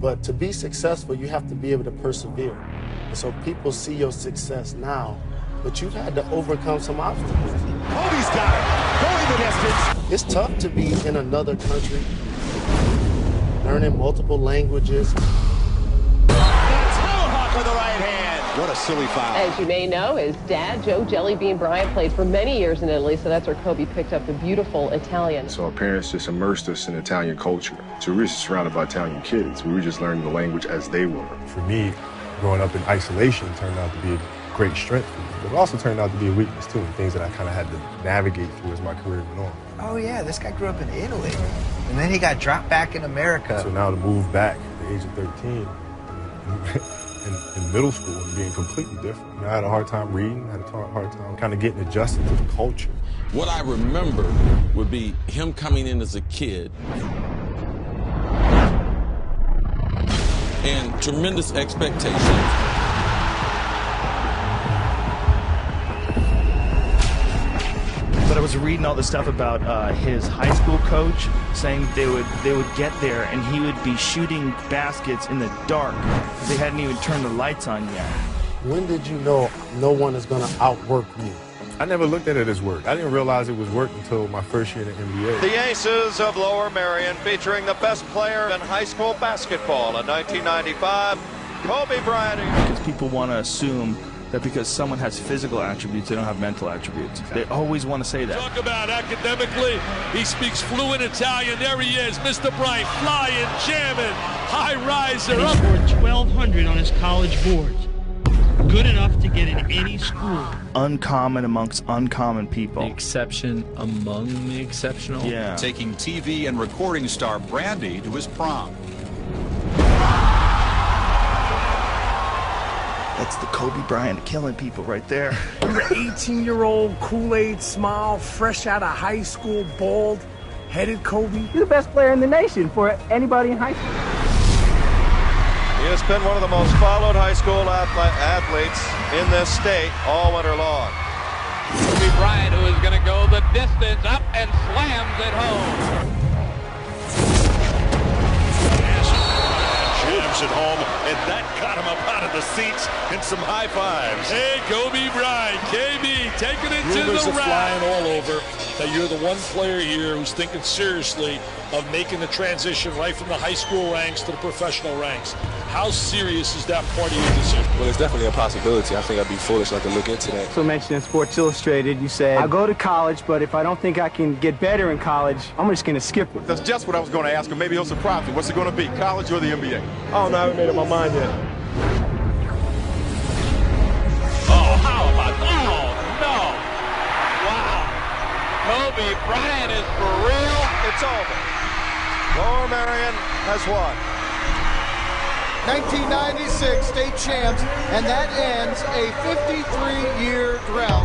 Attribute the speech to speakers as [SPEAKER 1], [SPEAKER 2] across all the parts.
[SPEAKER 1] But to be successful, you have to be able to persevere. And so people see your success now, but you've had to overcome some obstacles.
[SPEAKER 2] Kobe's got it. Going the distance.
[SPEAKER 1] It's tough to be in another country, learning multiple languages.
[SPEAKER 2] Tomahawk with the right hand. What a silly foul.
[SPEAKER 3] As you may know, his dad, Joe Jelly Bean Bryant, played for many years in Italy, so that's where Kobe picked up the beautiful Italian.
[SPEAKER 4] So our parents just immersed us in Italian culture. So we were just surrounded by Italian kids. We were just learning the language as they were.
[SPEAKER 5] For me, growing up in isolation turned out to be a great strength for me, but it also turned out to be a weakness too, and things that I kind of had to navigate through as my career went on.
[SPEAKER 6] Oh yeah, this guy grew up in Italy, and then he got dropped back in America.
[SPEAKER 5] So now to move back at the age of 13, in middle school and being completely different. You know, I had a hard time reading, I had a hard time kind of getting adjusted to the culture.
[SPEAKER 7] What I remember would be him coming in as a kid and tremendous expectations.
[SPEAKER 8] But I was reading all this stuff about his high school coach saying they would get there and he would be shooting baskets in the dark because they hadn't even turned the lights on yet.
[SPEAKER 1] When did you know no one is going to outwork you?
[SPEAKER 5] I never looked at it as work. I didn't realize it was work until my first year in the NBA.
[SPEAKER 9] The Aces of Lower Merion featuring the best player in high school basketball in 1995, Kobe Bryant.
[SPEAKER 8] Because people want to assume that because someone has physical attributes, they don't have mental attributes. They always want to say that.
[SPEAKER 10] Talk about academically, he speaks fluent Italian. There he is, Mr. Bryant, flying, jamming, high riser.
[SPEAKER 11] He scored 1,200 on his college boards. Good enough to get in any school.
[SPEAKER 8] Uncommon amongst uncommon people.
[SPEAKER 12] The exception among the exceptional.
[SPEAKER 8] Yeah.
[SPEAKER 2] Taking TV and recording star Brandy to his prom.
[SPEAKER 8] That's the Kobe Bryant killing people right there.
[SPEAKER 13] You're an 18-year-old Kool-Aid smile, fresh out of high school, bald, headed Kobe.
[SPEAKER 14] You're the best player in the nation for anybody in high school.
[SPEAKER 9] He has been one of the most followed high school athletes in this state all winter long.
[SPEAKER 15] Kobe Bryant, who is going to go the distance, up and slams it home.
[SPEAKER 2] Jams it home, and that got him up out of the seats and some high fives.
[SPEAKER 10] Hey, Kobe Bryant, KB, taking it to the rack.
[SPEAKER 16] Flying all over that you're the one player here who's thinking seriously of making the transition right from the high school ranks to the professional ranks. How serious is that part of your decision?
[SPEAKER 17] Well, it's definitely a possibility. I think I'd be foolish not to look into that.
[SPEAKER 14] So mentioned in Sports Illustrated, you said, I'll go to college, but if I don't think I can get better in college, I'm just going to skip it.
[SPEAKER 18] That's just what I was going to ask him. Maybe he'll surprise me. What's it going to be, college or the NBA?
[SPEAKER 5] I don't know. I haven't made up my mind yet.
[SPEAKER 15] Oh, how about that? Oh, no. Wow. Kobe Bryant is for real.
[SPEAKER 9] It's over. Lower Merion has won.
[SPEAKER 19] 1996 state champs, and that ends a 53-year drought.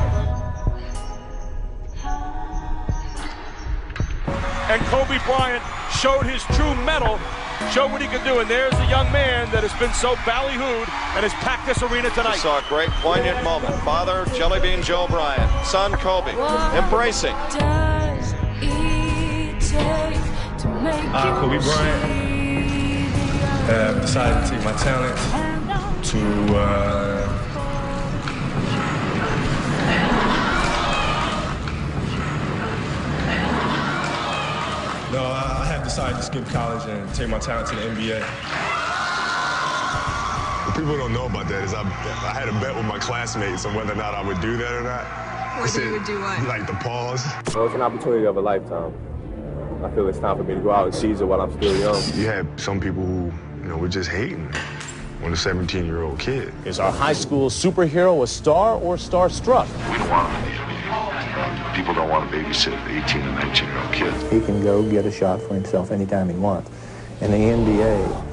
[SPEAKER 16] And Kobe Bryant showed his true mettle, showed what he could do, and there's a young man that has been so ballyhooed and has packed this arena tonight.
[SPEAKER 9] We saw a great poignant moment. Father, Jelly Bean Joe Bryant, son Kobe, embracing.
[SPEAKER 5] Kobe Bryant decided to take my talent to I have decided to skip college and take my talent to the NBA.
[SPEAKER 4] What people don't know about that is I had a bet with my classmates on whether or not I would do that or not.
[SPEAKER 20] You would do what?
[SPEAKER 4] Like the pause.
[SPEAKER 17] Well, it's an opportunity of a lifetime. I feel it's time for me to go out and seize it while I'm still young.
[SPEAKER 4] You had some people who, were just hating on a 17-year-old kid.
[SPEAKER 2] Is our high school superhero a star or starstruck?
[SPEAKER 6] We don't want him in the NBA. People don't want to babysit 18 and 19-year-old kids.
[SPEAKER 3] He can go get a shot for himself anytime he wants. In the NBA...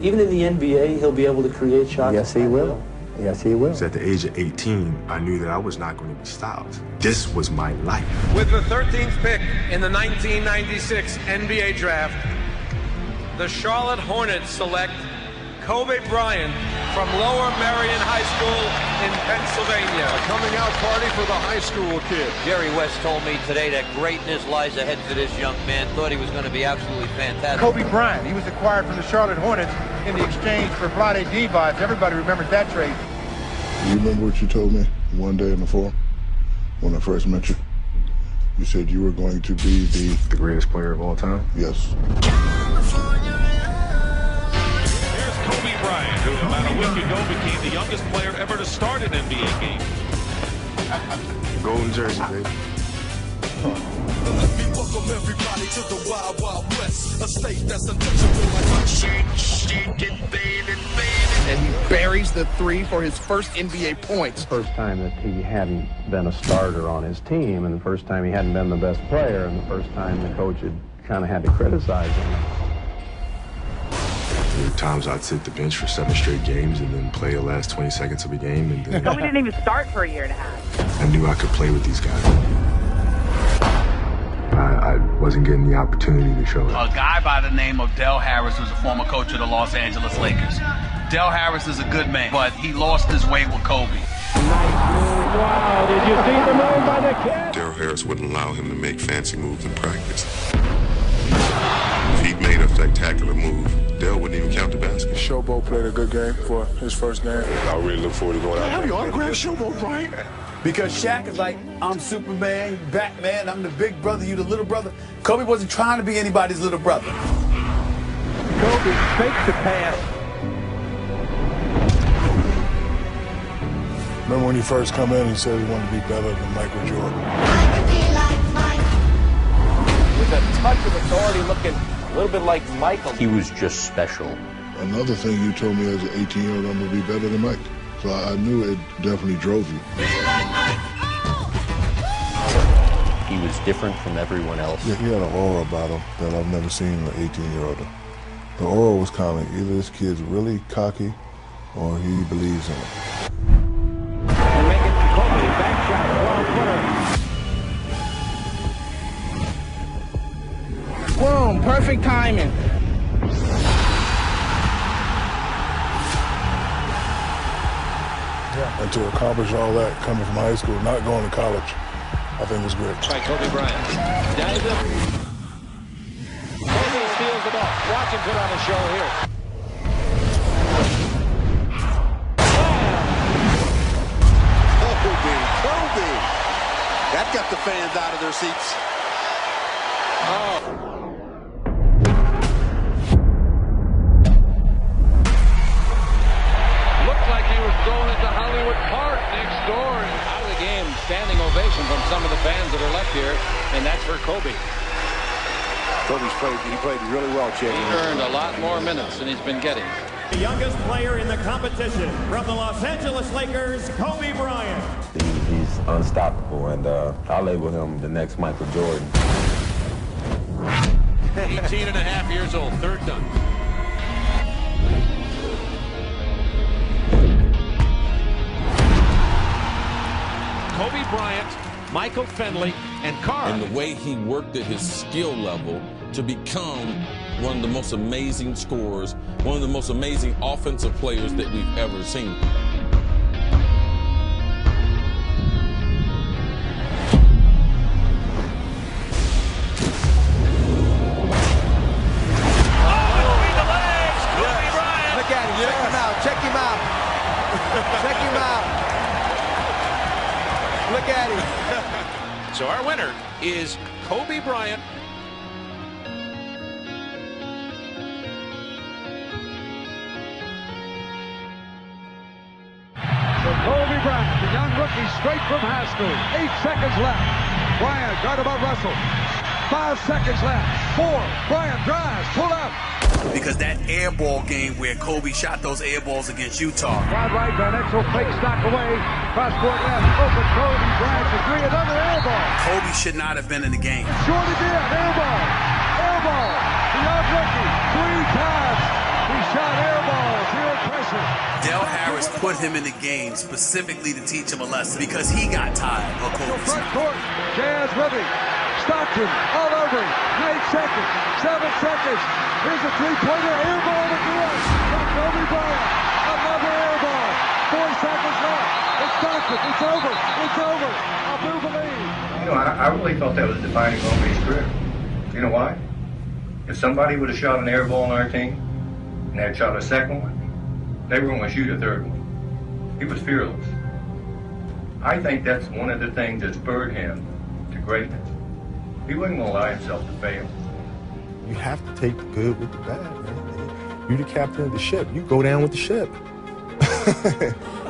[SPEAKER 11] Even in the NBA, he'll be able to create shots?
[SPEAKER 3] Yes, he will. Yes, he will.
[SPEAKER 4] At the age of 18, I knew that I was not going to be stopped. This was my life.
[SPEAKER 12] With the 13th pick in the 1996 NBA draft, the Charlotte Hornets select Kobe Bryant from Lower Merion High School in Pennsylvania.
[SPEAKER 18] A coming out party for the high school kid.
[SPEAKER 20] Jerry West told me today that greatness lies ahead for this young man. Thought he was going to be absolutely fantastic.
[SPEAKER 21] Kobe Bryant, he was acquired from the Charlotte Hornets in the exchange for Vlade Divac. Everybody remembers that trade.
[SPEAKER 22] You remember what you told me one day in the fall when I first met you? You said you were going to be
[SPEAKER 4] the greatest player of all time?
[SPEAKER 22] Yes.
[SPEAKER 2] There's Kobe Bryant, who about a week ago became the youngest player ever to start an NBA game.
[SPEAKER 4] Golden jersey, baby.
[SPEAKER 23] Let me welcome everybody to the Wild Wild West, a state that's untouchable like
[SPEAKER 24] and he buries the three for his first NBA points.
[SPEAKER 25] First time that he hadn't been a starter on his team, and the first time he hadn't been the best player, and the first time the coach had kind of had to criticize him.
[SPEAKER 4] There were times I'd sit the bench for 7 straight games and then play the last 20 seconds of a game, and then
[SPEAKER 26] we didn't even start for a year and a half.
[SPEAKER 4] I knew I could play with these guys. I wasn't getting the opportunity to show it.
[SPEAKER 27] A guy by the name of Del Harris was a former coach of the Los Angeles Lakers. Del Harris is a good man, but he lost his way with Kobe.
[SPEAKER 28] Wow, did you see the move by the kid?
[SPEAKER 6] Del Harris wouldn't allow him to make fancy moves in practice. If he made a spectacular move, Del wouldn't even count the basket.
[SPEAKER 22] Showboat played a good game for his first game.
[SPEAKER 6] I really look forward to going out there.
[SPEAKER 22] Have you autographed Showboat, Bryant?
[SPEAKER 29] Because Shaq is like, I'm Superman, Batman, I'm the big brother, you the little brother. Kobe wasn't trying to be anybody's little brother.
[SPEAKER 28] Kobe faked the pass.
[SPEAKER 22] Remember when he first come in, he said he wanted to be better than Michael Jordan.
[SPEAKER 30] With a touch of authority, looking a little bit like Michael.
[SPEAKER 20] He was just special.
[SPEAKER 22] Another thing you told me as an 18-year-old, I'm going to be better than Mike. So I knew it definitely drove you.
[SPEAKER 20] He was different from everyone else.
[SPEAKER 22] Yeah, he had an aura about him that I've never seen in an 18-year-old. The aura was kind of either this kid's really cocky or he believes in it.
[SPEAKER 28] And making Kobe back shot, 12-footer.
[SPEAKER 24] Boom, perfect timing.
[SPEAKER 22] And to accomplish all that coming from high school, not going to college, I think was great.
[SPEAKER 15] By Kobe Bryant. Dives up. Kobe steals the ball. Watch him put on a show here.
[SPEAKER 19] Kobe. That got the fans out of their seats.
[SPEAKER 15] Oh. Going into Hollywood Park next door and out of the game. Standing ovation from some of the fans that are left here, and that's for Kobe.
[SPEAKER 18] He played really well, Chick.
[SPEAKER 15] He earned a lot more minutes than he's been getting.
[SPEAKER 31] The youngest player in the competition from the Los Angeles Lakers, Kobe Bryant.
[SPEAKER 25] He's unstoppable, and I label him the next Michael Jordan.
[SPEAKER 2] 18 and a half years old, third done. Kobe Bryant, Michael Finley, and Carr.
[SPEAKER 7] And the way he worked at his skill level to become one of the most amazing scorers, one of the most amazing offensive players that we've ever seen.
[SPEAKER 19] Look at him. Check him out. Check him out. Check him out. Look at him.
[SPEAKER 2] So our winner is Kobe Bryant.
[SPEAKER 28] So Kobe Bryant, the young rookie, straight from high school. 8 seconds left. Bryant guarded by Russell. 5 seconds left. 4. Bryant drives. Pull up.
[SPEAKER 27] Because that air ball game where Kobe shot those air balls against Utah.
[SPEAKER 28] Wide right, Van Exel fake stock away. Cross court left. Open Kobe Bryant for 3. Another air ball.
[SPEAKER 27] Kobe should not have been in the game.
[SPEAKER 28] Short again. Air ball. Air ball. The young rookie. 3 times. He shot air balls. Here pressure.
[SPEAKER 27] Del Harris put him in the game specifically to teach him a lesson because he got tired of Kobe.
[SPEAKER 28] Front court. Jazz with him. Stockton all over him. 8 seconds. 7 seconds. Here's a 3-pointer. Air ball again. From Kobe Bryant. Another air
[SPEAKER 1] I really thought that was a defining moment in his career. You know why? If somebody would have shot an air ball on our team and had shot a second one, they were going to shoot a third one. He was fearless. I think that's one of the things that spurred him to greatness. He wasn't going to allow himself to fail.
[SPEAKER 3] You have to take the good with the bad, man. You're the captain of the ship. You go down with the ship.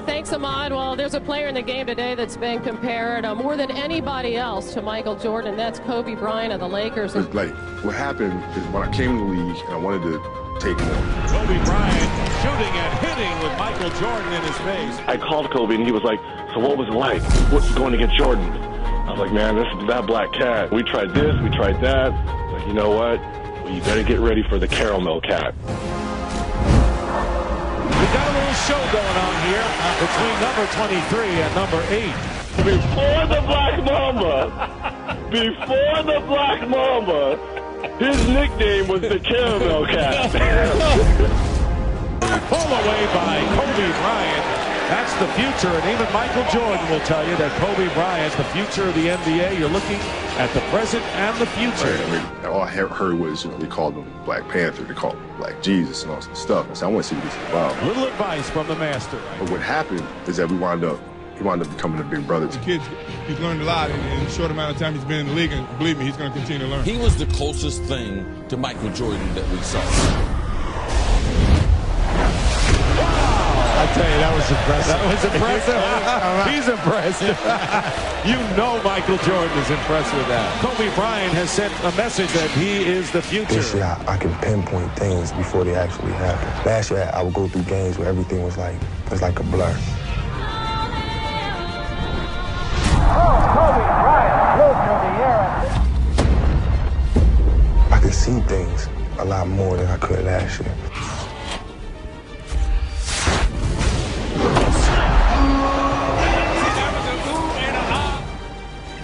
[SPEAKER 5] Thanks, Ahmad. Well, there's a player in the game today that's been compared more than anybody else to Michael Jordan. That's Kobe Bryant of the Lakers.
[SPEAKER 4] Like, what happened is when I came to the league and I wanted to take more.
[SPEAKER 2] Kobe Bryant shooting and hitting with Michael Jordan in his face.
[SPEAKER 8] I called Kobe and he was like, so what was it like? What's going against Jordan? I was like, man, this is that black cat. We tried this, we tried that. Like, you know what? Well, you better get ready for the caramel cat.
[SPEAKER 2] We've got a little show going on here between number 23 and number 8.
[SPEAKER 8] Before the Black Mamba, his nickname was the Caramel Cat.
[SPEAKER 2] Pulled away by Kobe Bryant. That's the future, and even Michael Jordan will tell you that Kobe Bryant's the future of the NBA. You're looking at the present and the future.
[SPEAKER 4] Right, I mean, all I heard was, they called him Black Panther, they called him Black Jesus and all this stuff. I said, I want to see what this is about.
[SPEAKER 2] Little advice from the master.
[SPEAKER 4] But what happened is that he wound up becoming a big brother.
[SPEAKER 9] The kid, he's learned a lot in a short amount of time he's been in the league, and believe me, he's going to continue to learn.
[SPEAKER 7] He was the closest thing to Michael Jordan that we saw.
[SPEAKER 2] I tell you, that was impressive. That was impressive. He's impressive. You know Michael Jordan is impressed with that. Kobe Bryant has sent a message that he is the future.
[SPEAKER 3] This year, I can pinpoint things before they actually happen. Last year, I would go through games where everything was like a blur.
[SPEAKER 28] Kobe Bryant, Rookie of the Year.
[SPEAKER 3] I can see things a lot more than I could last year.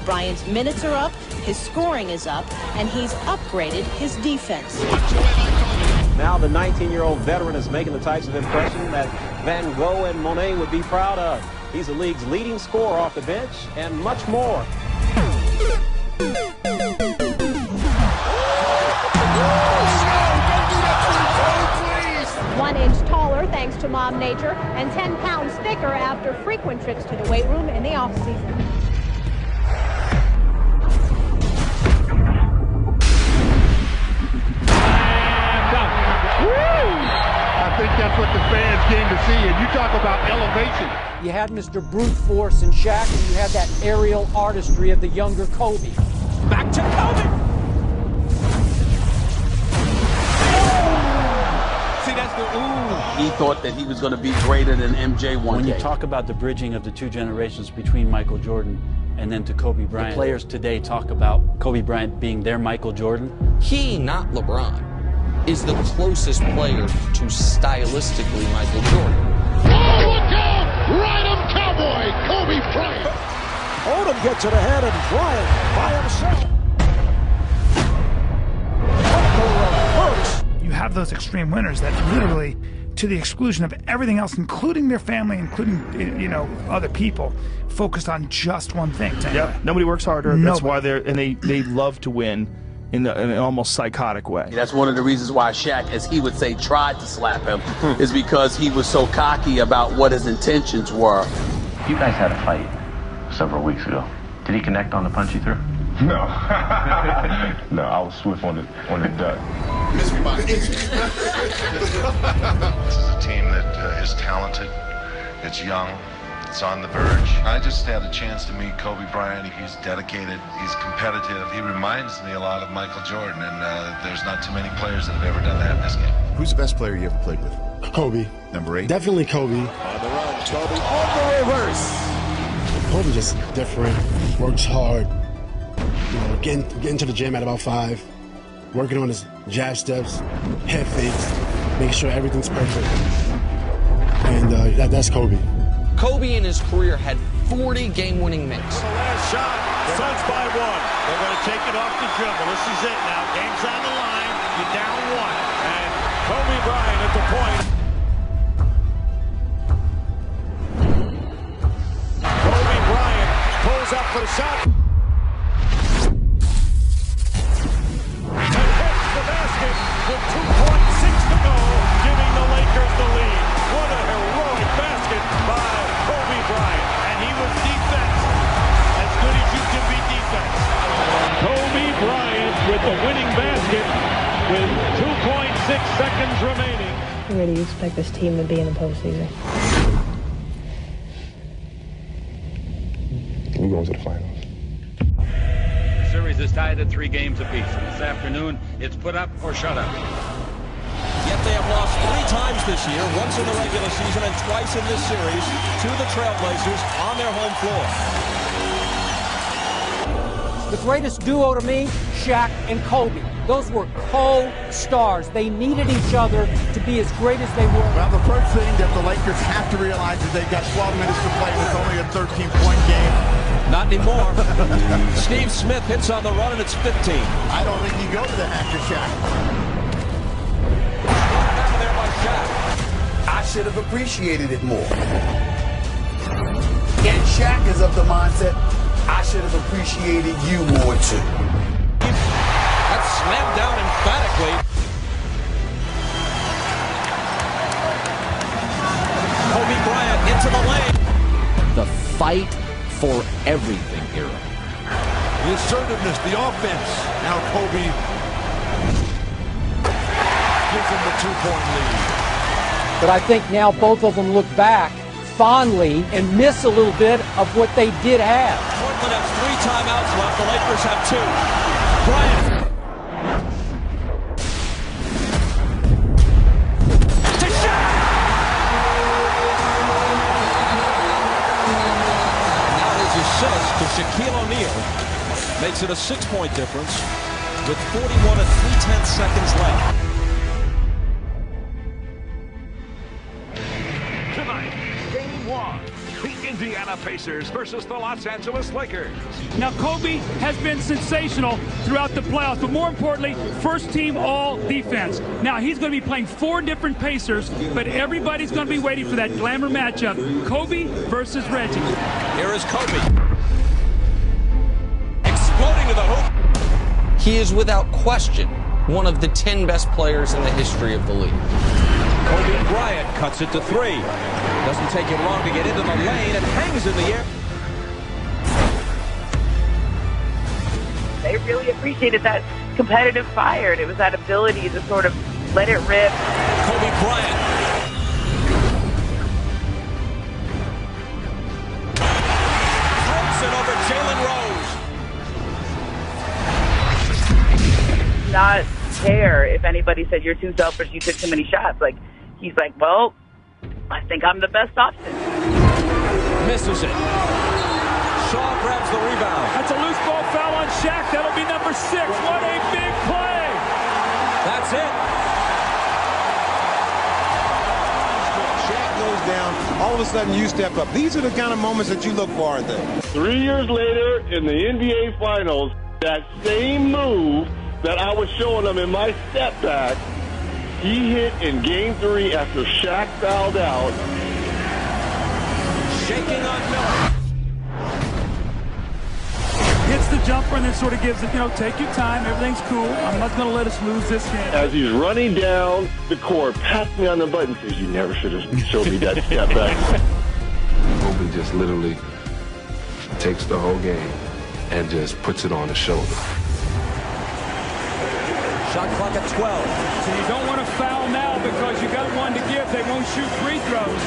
[SPEAKER 10] Bryant's minutes are up, his scoring is up, and he's upgraded his defense.
[SPEAKER 30] Now the 19-year-old veteran is making the types of impression that Van Gogh and Monet would be proud of. He's the league's leading scorer off the bench, and much more.
[SPEAKER 11] 1 inch taller thanks to Mom Nature, and 10 pounds thicker after frequent trips to the weight room in the off-season.
[SPEAKER 21] I think that's what the fans came to see, and you talk about elevation.
[SPEAKER 13] You had Mr. Brute Force and Shaq, and you had that aerial artistry of the younger Kobe. Back to Kobe!
[SPEAKER 27] See, that's the ooh. He thought that he was going to be greater than MJ one
[SPEAKER 14] When
[SPEAKER 27] day.
[SPEAKER 14] you talk about the bridging of the two generations between Michael Jordan and then to Kobe Bryant, the players today talk about Kobe Bryant being their Michael Jordan.
[SPEAKER 16] He, not LeBron, is the closest player to stylistically Michael Jordan.
[SPEAKER 28] Oh, look out! Ride him, cowboy! Kobe Bryant! Odom gets it ahead, and Bryant by himself.
[SPEAKER 17] You have those extreme winners that literally, to the exclusion of everything else, including their family, including, other people, focused on just one thing.
[SPEAKER 32] Yeah, nobody works harder.
[SPEAKER 17] Nobody.
[SPEAKER 32] That's why they love to win. In an almost psychotic way.
[SPEAKER 27] That's one of the reasons why Shaq, as he would say, tried to slap him, is because he was so cocky about what his intentions were.
[SPEAKER 33] You guys had a fight several weeks ago. Did he connect on the punch you threw?
[SPEAKER 4] No. No, I was swift on the duck.
[SPEAKER 6] This is a team that is talented, it's young, it's on the verge. I just had a chance to meet Kobe Bryant. He's dedicated, he's competitive. He reminds me a lot of Michael Jordan, and there's not too many players that have ever done that in this game.
[SPEAKER 34] Who's the best player you ever played with?
[SPEAKER 35] Kobe.
[SPEAKER 34] Number 8?
[SPEAKER 35] Definitely Kobe.
[SPEAKER 27] On the run, Kobe on the reverse.
[SPEAKER 35] Kobe just different, works hard. Getting to the gym at about 5, working on his jab steps, head fakes, making sure everything's perfect. And that's Kobe.
[SPEAKER 16] Kobe in his career had 40 game-winning makes.
[SPEAKER 31] The last shot, Suns by 1. They're going to take it off the dribble. This is it now. Game's on the line. You're down 1. And Kobe Bryant at the point. Kobe Bryant pulls up for the shot. with 2.6 seconds remaining.
[SPEAKER 10] Where do you expect this team to be in the postseason?
[SPEAKER 3] We're going to the finals.
[SPEAKER 1] The series is tied at 3 games apiece. This afternoon, it's put up or shut up.
[SPEAKER 30] Yet they have lost 3 times this year, once in the regular season and twice in this series, to the Trailblazers on their home floor.
[SPEAKER 13] The greatest duo to me, Shaq and Kobe. Those were co-stars. They needed each other to be as great as they were.
[SPEAKER 21] Well, the first thing that the Lakers have to realize is they've got 12 minutes to play. It's only a 13-point game.
[SPEAKER 30] Not anymore. Steve Smith hits on the run, and it's 15.
[SPEAKER 21] I don't think you go to the after Shaq.
[SPEAKER 30] There by Shaq.
[SPEAKER 5] I should have appreciated it more. And Shaq is of the mindset, I should have appreciated you more too.
[SPEAKER 30] That's slammed down emphatically. Kobe Bryant into the lane.
[SPEAKER 8] The fight for everything era.
[SPEAKER 21] The assertiveness, the offense. Now Kobe gives him the 2-point lead.
[SPEAKER 13] But I think now both of them look back fondly and miss a little bit of what they did have.
[SPEAKER 30] Portland has 3 timeouts left. The Lakers have 2. Bryant. To Shaq. Now his assist to Shaquille O'Neal makes it a 6-point difference with 41 and 3/10 seconds left.
[SPEAKER 31] Tonight, Game 1, the Indiana Pacers versus the Los Angeles Lakers.
[SPEAKER 12] Now, Kobe has been sensational throughout the playoffs, but more importantly, first team all defense. Now, he's going to be playing 4 different Pacers, but everybody's going to be waiting for that glamour matchup, Kobe versus Reggie.
[SPEAKER 30] Here is Kobe. Exploding to the hoop.
[SPEAKER 16] He is without question one of the 10 best players in the history of the league.
[SPEAKER 30] Kobe Bryant cuts it to 3. Doesn't take him long to get into the lane and hangs in the air.
[SPEAKER 15] They really appreciated that competitive fire. It was that ability to sort of let it rip.
[SPEAKER 30] Kobe Bryant. Throws it over Jalen Rose.
[SPEAKER 15] Not care if anybody said you're too selfish, you took too many shots. Like, he's like, well, I think I'm the best option.
[SPEAKER 30] Misses it. Shaw grabs the rebound.
[SPEAKER 12] That's a loose ball foul on Shaq. That'll be number 6. What a big play.
[SPEAKER 30] That's it.
[SPEAKER 21] Shaq goes down. All of a sudden, you step up. These are the kind of moments that you look for, aren't they?
[SPEAKER 31] 3 years later, in the NBA Finals, that same move that I was showing them in my step back, he hit in Game 3 after Shaq fouled out.
[SPEAKER 30] Shaking on Miller.
[SPEAKER 12] Hits the jumper and then sort of gives it, take your time. Everything's cool. I'm not going to let us lose this game.
[SPEAKER 31] As he's running down the court, pats me on the butt and says, you never should have showed me that step back.
[SPEAKER 4] Kobe just literally takes the whole game and just puts it on his shoulder.
[SPEAKER 30] Shot clock at 12.
[SPEAKER 12] So you don't want to foul now because you got one to give. They won't shoot free throws.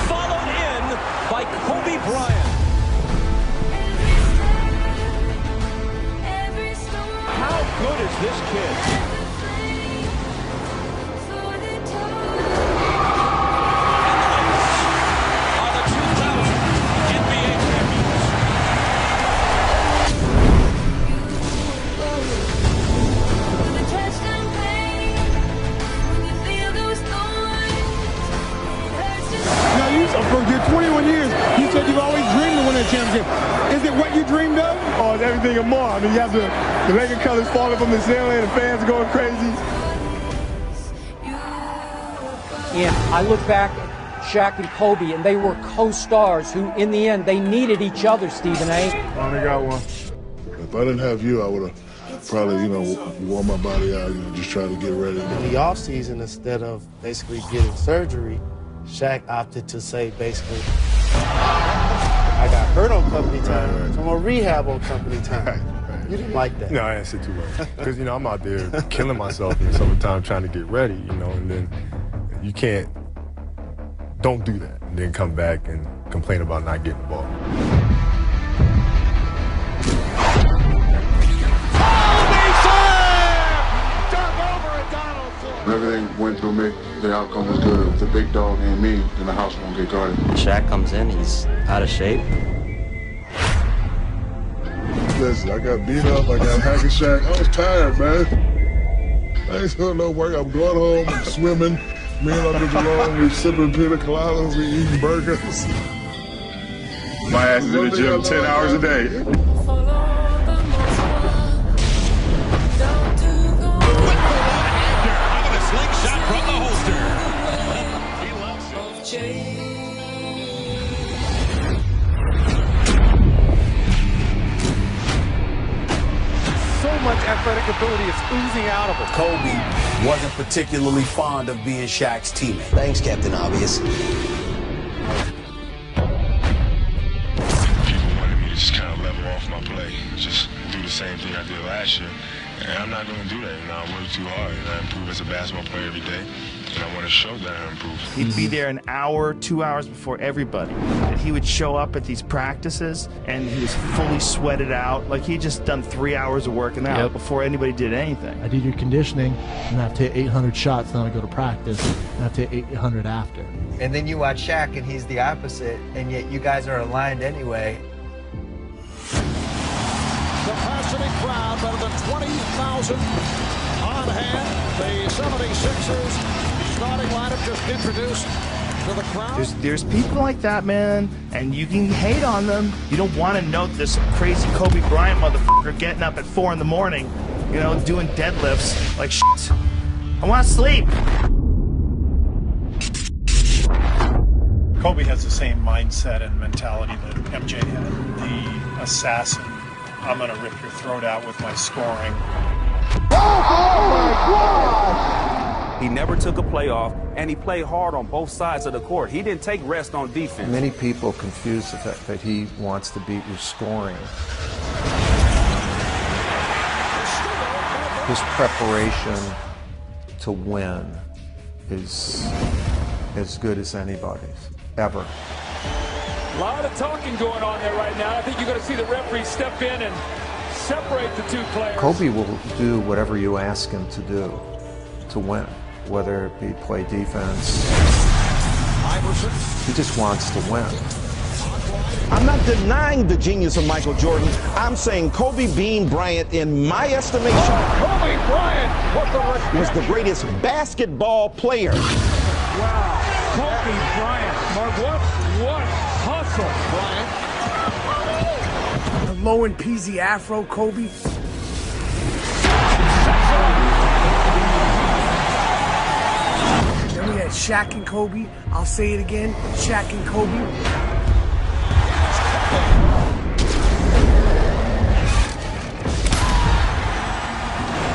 [SPEAKER 30] Followed in by Kobe Bryant. How good is this kid?
[SPEAKER 21] For your 21 years, you said you've always dreamed of winning a championship. Is it what you dreamed of? Or is everything and more? I mean, you have the Laker colors falling from the ceiling and the fans are going crazy.
[SPEAKER 13] And I look back at Shaq and Kobe, and they were co-stars who, in the end, they needed each other, Stephen A.
[SPEAKER 21] Finally got one.
[SPEAKER 18] If I didn't have you, I would have probably, wore my body out, just trying to get ready.
[SPEAKER 19] In the offseason, instead of basically getting surgery, Shaq opted to say basically, I got hurt on company time, so I'm on rehab on company time. You didn't like that?
[SPEAKER 21] No, I didn't sit too well. Because, you know, I'm out there killing myself in the summertime trying to get ready, you know, and then you don't do that, and then come back and complain about not getting the ball.
[SPEAKER 18] When everything went through me, the outcome was good. If the big dog ain't me, then the house won't get guarded.
[SPEAKER 8] Shaq comes in, he's out of shape.
[SPEAKER 18] Listen, I got beat up, I got hack and Shaq. I was tired, man. I ain't doing no work. I'm going home, I'm swimming. Me and Uncle Jerome, we sipping pina coladas, we eating burgers. My ass is in the gym 10 hours a day.
[SPEAKER 1] Slingshot from the holster. He loves it.
[SPEAKER 5] So much athletic ability is oozing out of him. Kobe wasn't particularly fond of being Shaq's teammate.
[SPEAKER 2] Thanks, Captain Obvious.
[SPEAKER 6] People wanted me to just kind of level off my play, just do the same thing I did last year. And I'm not going to do that. You know, I work too hard, and I improve as a basketball player every day, and I want to show that I improve.
[SPEAKER 32] He'd be there an hour, 2 hours before everybody. And he would show up at these practices, and he was fully sweated out. Like he'd just done 3 hours of working out before anybody did anything.
[SPEAKER 7] I did your conditioning, and I have to hit 800 shots, then I go to practice, and I have to hit 800 after.
[SPEAKER 2] And then you watch Shaq, and he's the opposite, and yet you guys are aligned anyway.
[SPEAKER 9] Capacity crowd, better than 20,000 on hand. The 76ers starting lineup just introduced to the crowd.
[SPEAKER 32] There's people like that, man, and you can hate on them. You don't want to note this crazy Kobe Bryant motherfucker getting up at 4 in the morning, you know, doing deadlifts like shit. I want to sleep.
[SPEAKER 11] Kobe has the same mindset and mentality that MJ had. The assassin. I'm going to rip your throat out with my scoring.
[SPEAKER 9] Oh my God! He never took a play off, and he played hard on both sides of the court. He didn't take rest on defense.
[SPEAKER 14] Many people confuse the fact that he wants to beat you scoring. His preparation to win is as good as anybody's, ever.
[SPEAKER 12] A lot of talking going on there right now. I think you're going to see the referee step in and separate the two players.
[SPEAKER 14] Kobe will do whatever you ask him to do to win, whether it be play defense. He just wants to win.
[SPEAKER 17] I'm not denying the genius of Michael Jordan. I'm saying Kobe Bean Bryant, in my estimation,
[SPEAKER 9] Kobe Bryant
[SPEAKER 17] was the greatest basketball player.
[SPEAKER 12] Wow. Kobe Bryant. Mark, what hustle, Bryant.
[SPEAKER 5] The low and peasy afro, Kobe. Then we had Shaq and Kobe. I'll say it again, Shaq and Kobe.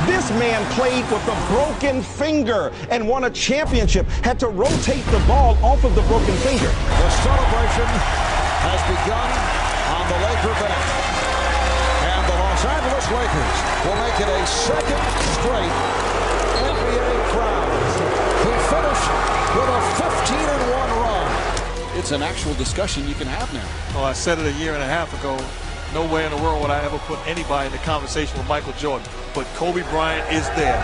[SPEAKER 17] This man played with a broken finger and won a championship, had to rotate the ball off of the broken finger.
[SPEAKER 9] The celebration has begun on the Laker bench. And the Los Angeles Lakers will make it a second straight NBA crown to finish with a 15-1 run.
[SPEAKER 20] It's an actual discussion you can have now.
[SPEAKER 21] Well, I said it a year and a half ago. No way in the world would I ever put anybody in the conversation with Michael Jordan. But Kobe Bryant is there.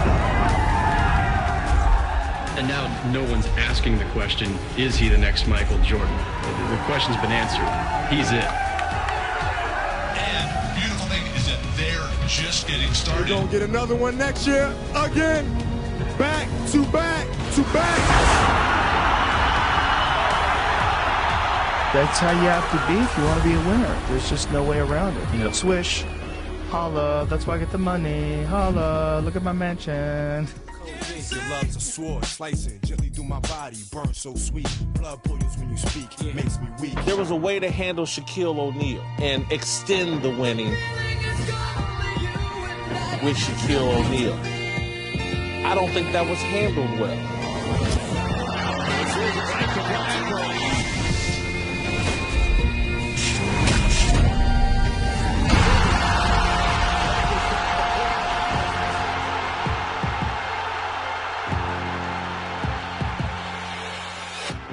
[SPEAKER 22] And now no one's asking the question, is he the next Michael Jordan? The question's been answered. He's it.
[SPEAKER 23] And the beautiful thing is that they're just getting started.
[SPEAKER 21] We're going to get another one next year. Again. Back to back to back.
[SPEAKER 32] That's how you have to be if you want to be a winner. There's just no way around it. You know, swish, holla, that's why I get the money. Holla, look at my mansion.
[SPEAKER 21] Your love's a sword, slicing gently through my body, burn so sweet. Blood boils when you speak, makes me weak.
[SPEAKER 24] There was a way to handle Shaquille O'Neal and extend the winning with Shaquille O'Neal. I don't think that was handled well.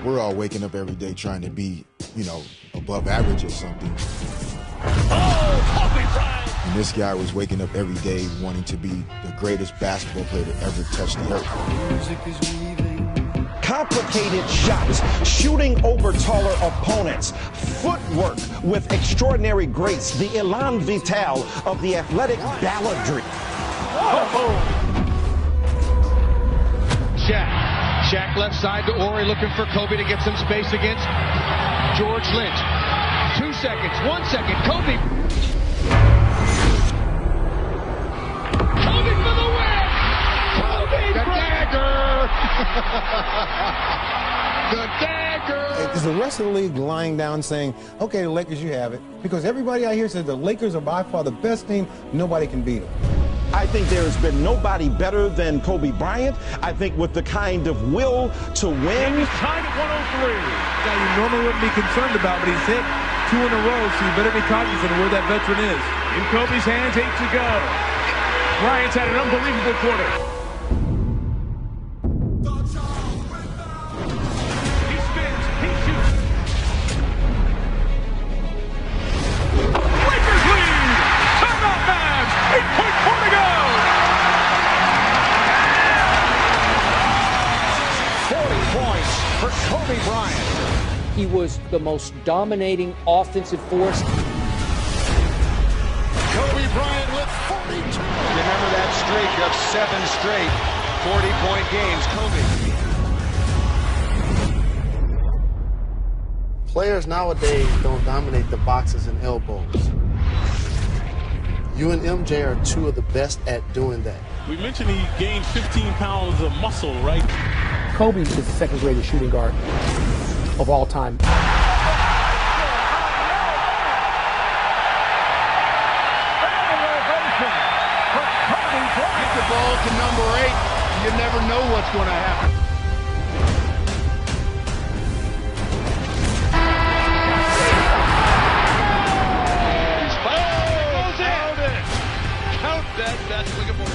[SPEAKER 3] we're all waking up every day trying to be, you know, above average or something.
[SPEAKER 9] Kobe Bryant!
[SPEAKER 3] And this guy was waking up every day wanting to be the greatest basketball player to ever touch the earth.
[SPEAKER 17] Music is complicated shots, shooting over taller opponents, footwork with extraordinary grace, the elan vital of the athletic balladry.
[SPEAKER 4] Shaq left side to Ori, looking for Kobe to get some space against George Lynch. 2 seconds, 1 second, Kobe. Kobe for the win! Kobe the dagger! The dagger!
[SPEAKER 10] Is the rest of the league lying down saying, okay, the Lakers, you have it? Because everybody out here says the Lakers are by far the best team, nobody can beat them.
[SPEAKER 17] I think there has been nobody better than Kobe Bryant. I think with the kind of will to win.
[SPEAKER 4] He's tied at 103.
[SPEAKER 15] Now you normally wouldn't be concerned about, but he's hit 2 in a row, so you better be cognizant of where that veteran is.
[SPEAKER 4] In Kobe's hands, 8 to go. Bryant's had an unbelievable quarter. He spins, he shoots. Lakers lead! Timeout Mavs! 8.4 to go!
[SPEAKER 9] 40 points for Kobe Bryant.
[SPEAKER 13] He was the most dominating offensive force.
[SPEAKER 9] Kobe Bryant with 42.
[SPEAKER 4] Remember that streak of 7 straight 40-point games, Kobe.
[SPEAKER 19] Players nowadays don't dominate the boxes and elbows. You and MJ are two of the best at doing that.
[SPEAKER 15] We mentioned he gained 15 pounds of muscle, right?
[SPEAKER 13] Kobe is the second greatest shooting guard of all time.
[SPEAKER 4] Get the ball to number 8. You never know what's going to happen. Count that. That's like a ball.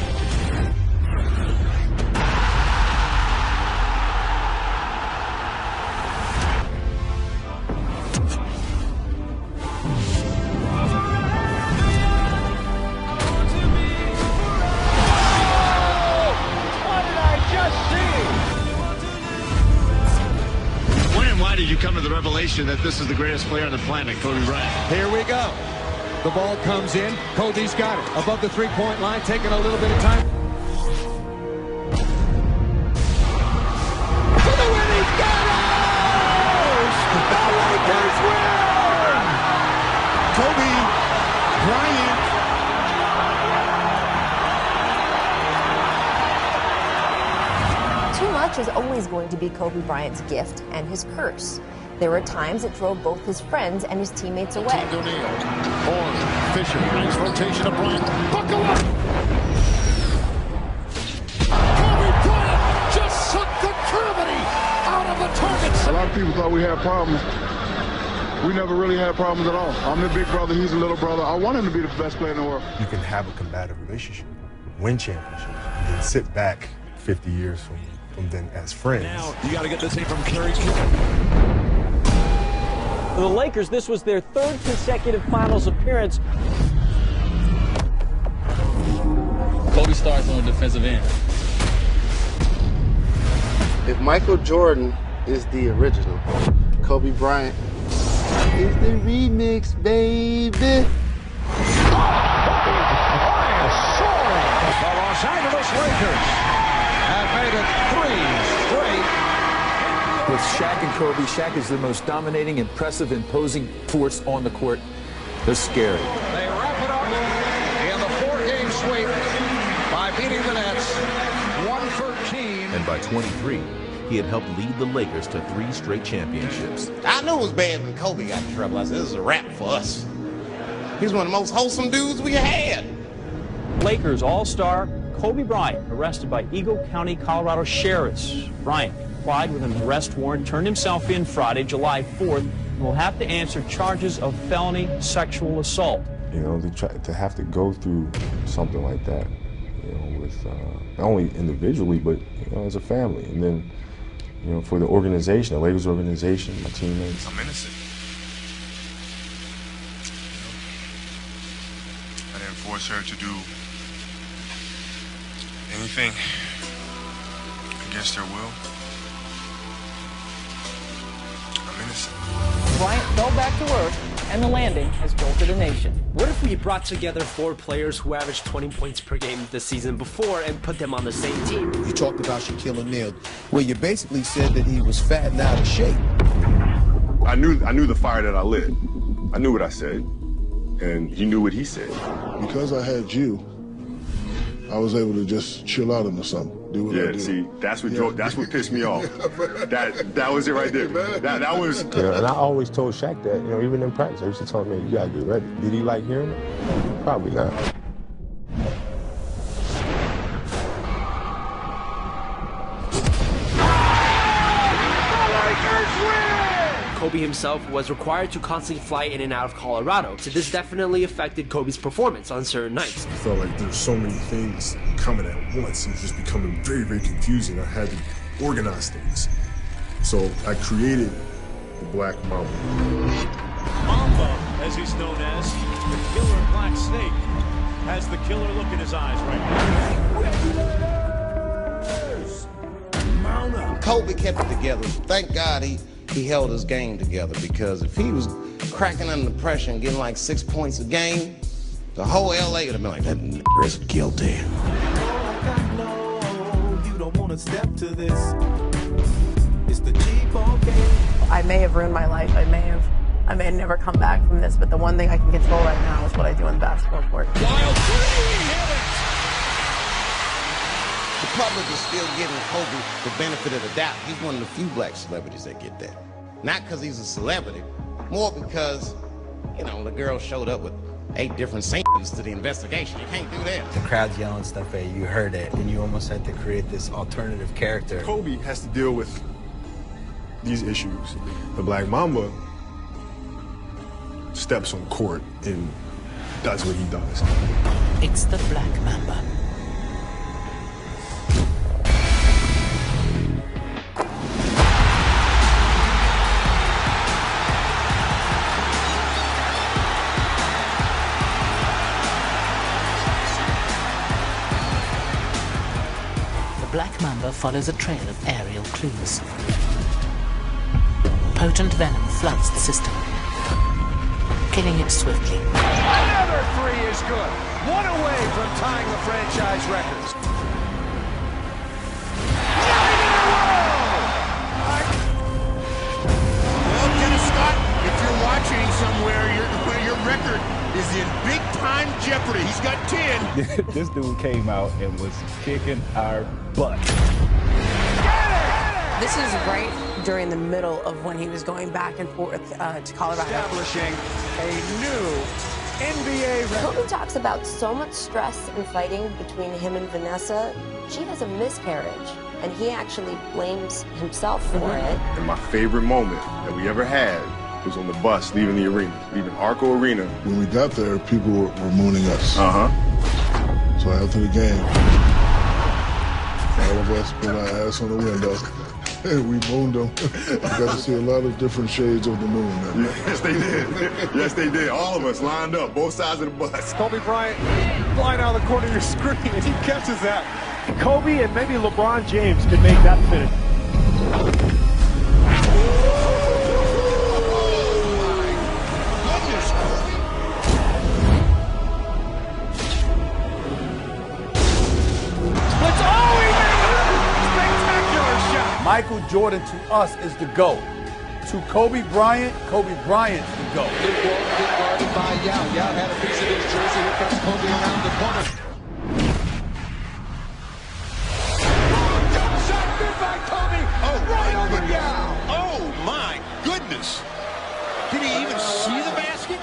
[SPEAKER 16] Why did you come to the revelation that this is the greatest player on the planet, Kobe Bryant?
[SPEAKER 9] Here we go. The ball comes in. Kobe's got it. Above the three-point line, taking a little bit of time. For the win, he's got it! The Lakers win!
[SPEAKER 3] Kobe Bryant.
[SPEAKER 25] Too much is always going to be Kobe Bryant's gift and his curse. There were times it drove both his friends and his teammates away.
[SPEAKER 9] Horn, Fisher, nice rotation of Bryant. Buckle up! Kobe Bryant just sucked the gravity out of the targets.
[SPEAKER 18] A lot of people thought we had problems. We never really had problems at all. I'm the big brother, he's the little brother. I want him to be the best player in the world.
[SPEAKER 26] You can have a combative relationship, win championships, and then sit back 50 years from then as friends.
[SPEAKER 9] Now, you got to get this thing from Curry's.
[SPEAKER 13] For the Lakers, this was their third consecutive finals appearance.
[SPEAKER 27] Kobe starts on the defensive end.
[SPEAKER 19] If Michael Jordan is the original, Kobe Bryant is the remix, baby.
[SPEAKER 9] The Los Angeles Lakers have made it 3 straight.
[SPEAKER 28] With Shaq and Kobe, Shaq is the most dominating, impressive, imposing force on the court. They're scary.
[SPEAKER 9] They wrap it up in the 4-game sweep by beating the Nets 113.
[SPEAKER 29] And by 23, he had helped lead the Lakers to 3 straight championships.
[SPEAKER 30] I knew it was bad when Kobe got in trouble. I said, this is a wrap for us. He's one of the most wholesome dudes we had.
[SPEAKER 13] Lakers All-Star Kobe Bryant arrested by Eagle County, Colorado sheriffs. Bryant complied with an arrest warrant, turned himself in Friday, July 4th, and will have to answer charges of felony sexual assault.
[SPEAKER 26] You know, to have to go through something like that, you know, with not only individually, but, you know, as a family. And then, you know, for the organization, the Lakers organization, my teammates.
[SPEAKER 1] I'm innocent. I didn't force her to do anything against her will. I'm innocent.
[SPEAKER 2] Bryant fell back to earth, and the landing has jolted a nation.
[SPEAKER 5] What if we brought together 4 players who averaged 20 points per game this season before and put them on the same team?
[SPEAKER 6] You talked about Shaquille O'Neal, where you basically said that he was fat and out of shape.
[SPEAKER 18] I knew the fire that I lit. I knew what I said, and he knew what he said. Because I had you, I was able to just chill out into something. Do what I do. See, that's what pissed me off. That was it right there. That was.
[SPEAKER 26] Yeah, and I always told Shaq that, you know, even in practice, I used to tell him, man, you gotta get ready. Did he like hearing it? Probably not.
[SPEAKER 5] Kobe himself was required to constantly fly in and out of Colorado, so this definitely affected Kobe's performance on certain nights.
[SPEAKER 26] I felt like there's so many things coming at once. It was just becoming very, very confusing. I had to organize things. So I created the Black Mamba.
[SPEAKER 9] Mamba, as he's known as, the killer black snake, has the killer look in his eyes right now.
[SPEAKER 30] Kobe kept it together. Thank God he held his game together, because if he was cracking under pressure and getting like 6 points a game, the whole LA would have been like, that nigga is guilty.
[SPEAKER 7] You don't want to step to this. It's the G-ball game.
[SPEAKER 25] I may have ruined my life. I may have never come back from this, but the one thing I can control right now is what I do on the basketball court.
[SPEAKER 9] Wild three, hit it!
[SPEAKER 30] The public is still giving Kobe the benefit of the doubt. He's one of the few black celebrities that get that. Not because he's a celebrity, more because, you know, the girl showed up with 8 different scenes to the investigation. You can't do that.
[SPEAKER 8] The crowd's yelling stuff at you, you heard it, and you almost had to create this alternative character.
[SPEAKER 26] Kobe has to deal with these issues. The Black Mamba steps on court and does what he does.
[SPEAKER 11] It's the Black Mamba. Black Mamba follows a trail of aerial clues. Potent venom floods the system, killing it swiftly.
[SPEAKER 9] Another three is good. One away from tying the franchise records. 9 in a row!
[SPEAKER 30] Well, Dennis Scott, if you're watching somewhere, your record is in big-time jeopardy. He's got 10.
[SPEAKER 12] This dude came out and was kicking our butt.
[SPEAKER 25] This is right during the middle of when he was going back and forth to Colorado.
[SPEAKER 9] Establishing a new NBA record.
[SPEAKER 25] Kobe talks about so much stress and fighting between him and Vanessa. She has a miscarriage, and he actually blames himself for it.
[SPEAKER 18] And my favorite moment that we ever had was on the bus leaving the arena, leaving Arco Arena. When we got there, people were mooning us. So after the game, all of us put our ass on the window and we mooned them. We got to see a lot of different shades of the moon. Yes, they did. Yes, they did. All of us lined up, both sides of the bus.
[SPEAKER 15] Kobe Bryant flying out of the corner of your screen, and he catches that. Kobe and maybe LeBron James could make that finish.
[SPEAKER 21] Michael Jordan to us is the GOAT. To Kobe Bryant's the GOAT.
[SPEAKER 9] Good guarded by Yao. Yao had a piece of his jersey. Here comes Kobe around the corner. Jump shot, good by Kobe. Right over Yao.
[SPEAKER 30] Oh, my goodness. Did he even see the basket?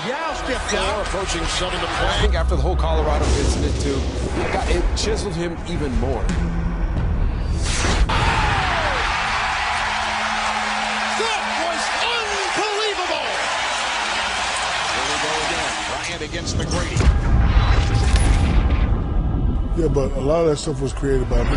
[SPEAKER 30] Yao stepped out.
[SPEAKER 9] Approaching 7 to play. I think after the whole Colorado incident, too, it chiseled him even more.
[SPEAKER 30] Against McGrady.
[SPEAKER 18] Yeah, but a lot of that stuff was created by me.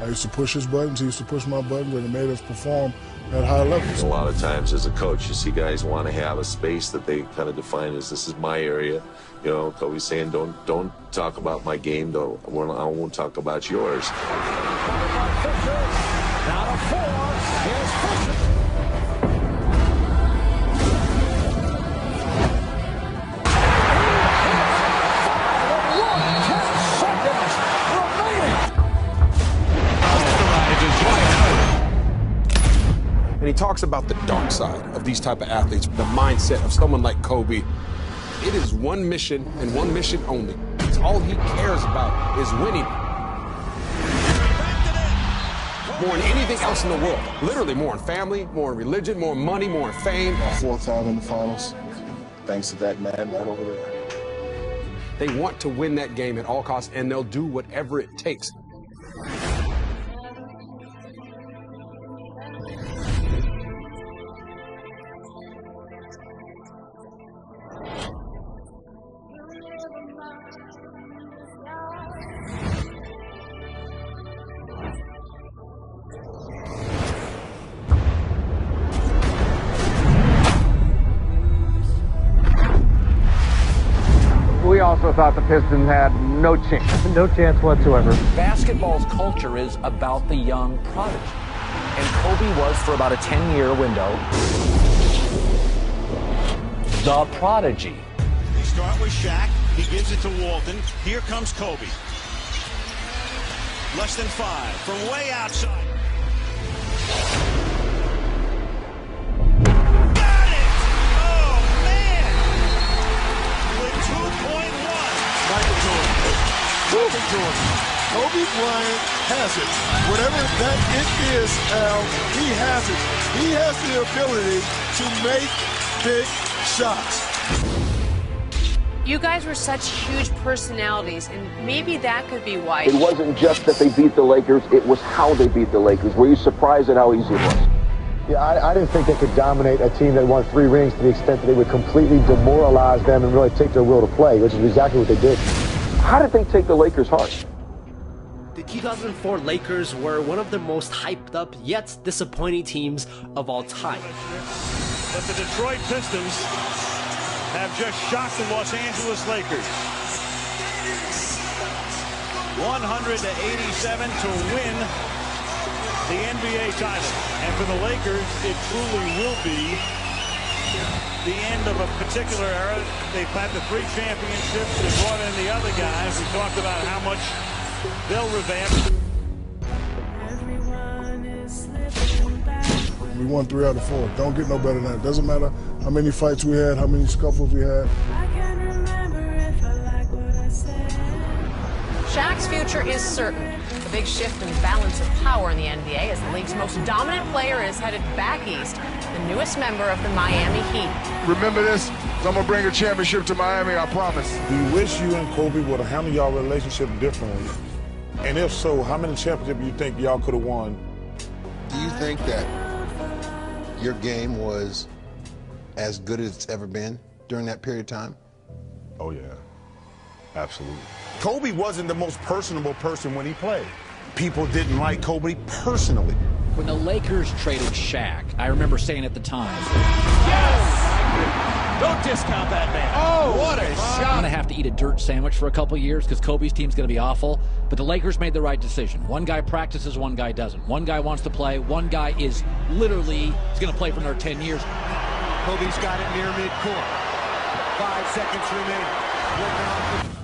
[SPEAKER 18] I used to push his buttons, he used to push my buttons, and it made us perform at high levels.
[SPEAKER 3] A lot of times as a coach, you see guys want to have a space that they kind of define as this is my area. You know, Kobe's saying, don't talk about my game, I won't talk about yours.
[SPEAKER 9] Now to 4. Here's Fisher.
[SPEAKER 4] And he talks about the dark side of these type of athletes, the mindset of someone like Kobe. It is one mission and one mission only. It's all he cares about is winning. More than anything else in the world. Literally more in family, more in religion, more in money, more in fame.
[SPEAKER 18] My 4th time in the finals, thanks to that man right over there.
[SPEAKER 4] They want to win that game at all costs, and they'll do whatever it takes.
[SPEAKER 10] We also thought the Pistons had no chance. No chance whatsoever.
[SPEAKER 14] Basketball's culture is about the young prodigy. And Kobe was, for about a 10-year window, the prodigy.
[SPEAKER 16] They start with Shaq. He gives it to Walton. Here comes Kobe. Less than 5 from way outside. Got it! Oh, man! With 2.1.
[SPEAKER 18] Michael Jordan. Kobe Bryant has it. Whatever that it is, Al, he has it. He has the ability to make big shots.
[SPEAKER 17] You guys were such huge personalities, and maybe that could be why.
[SPEAKER 20] It wasn't just that they beat the Lakers, it was how they beat the Lakers. Were you surprised at how easy it was?
[SPEAKER 22] Yeah, I didn't think they could dominate a team that won 3 rings to the extent that they would completely demoralize them and really take their will to play, which is exactly what they did.
[SPEAKER 20] How did they take the Lakers hard?
[SPEAKER 5] The 2004 Lakers were one of the most hyped up yet disappointing teams of all time.
[SPEAKER 16] But the Detroit Pistons have just shocked the Los Angeles Lakers. 100-87 to win the NBA title. And for the Lakers, it truly will be the end of a particular era. They've had the 3 championships. They brought in the other guys. We talked about how much they'll revamp.
[SPEAKER 18] We won 3 out of 4. Don't get no better than that. Doesn't matter how many fights we had, how many scuffles we had.
[SPEAKER 2] Shaq's future is certain. The big shift in balance of power in the NBA as the league's most dominant player is headed back east, the newest member of the Miami Heat.
[SPEAKER 18] Remember this? I'm going to bring a championship to Miami, I promise.
[SPEAKER 15] Do you wish you and Kobe would have handled y'all relationship differently? And if so, how many championships do you think y'all could have won?
[SPEAKER 6] Do you think that your game was as good as it's ever been during that period of time?
[SPEAKER 15] Oh, yeah. Absolutely. Kobe wasn't the most personable person when he played. People didn't like Kobe personally.
[SPEAKER 23] When the Lakers traded Shaq, I remember saying at the time,
[SPEAKER 16] Don't discount that man. Oh, what a
[SPEAKER 23] I'm
[SPEAKER 16] shot.
[SPEAKER 23] going to have to eat a dirt sandwich for a couple years because Kobe's team's going to be awful. But the Lakers made the right decision. One guy practices, one guy doesn't. One guy wants to play, one guy is literally going to play for another 10 years.
[SPEAKER 16] Kobe's got it near midcourt. 5 seconds remaining.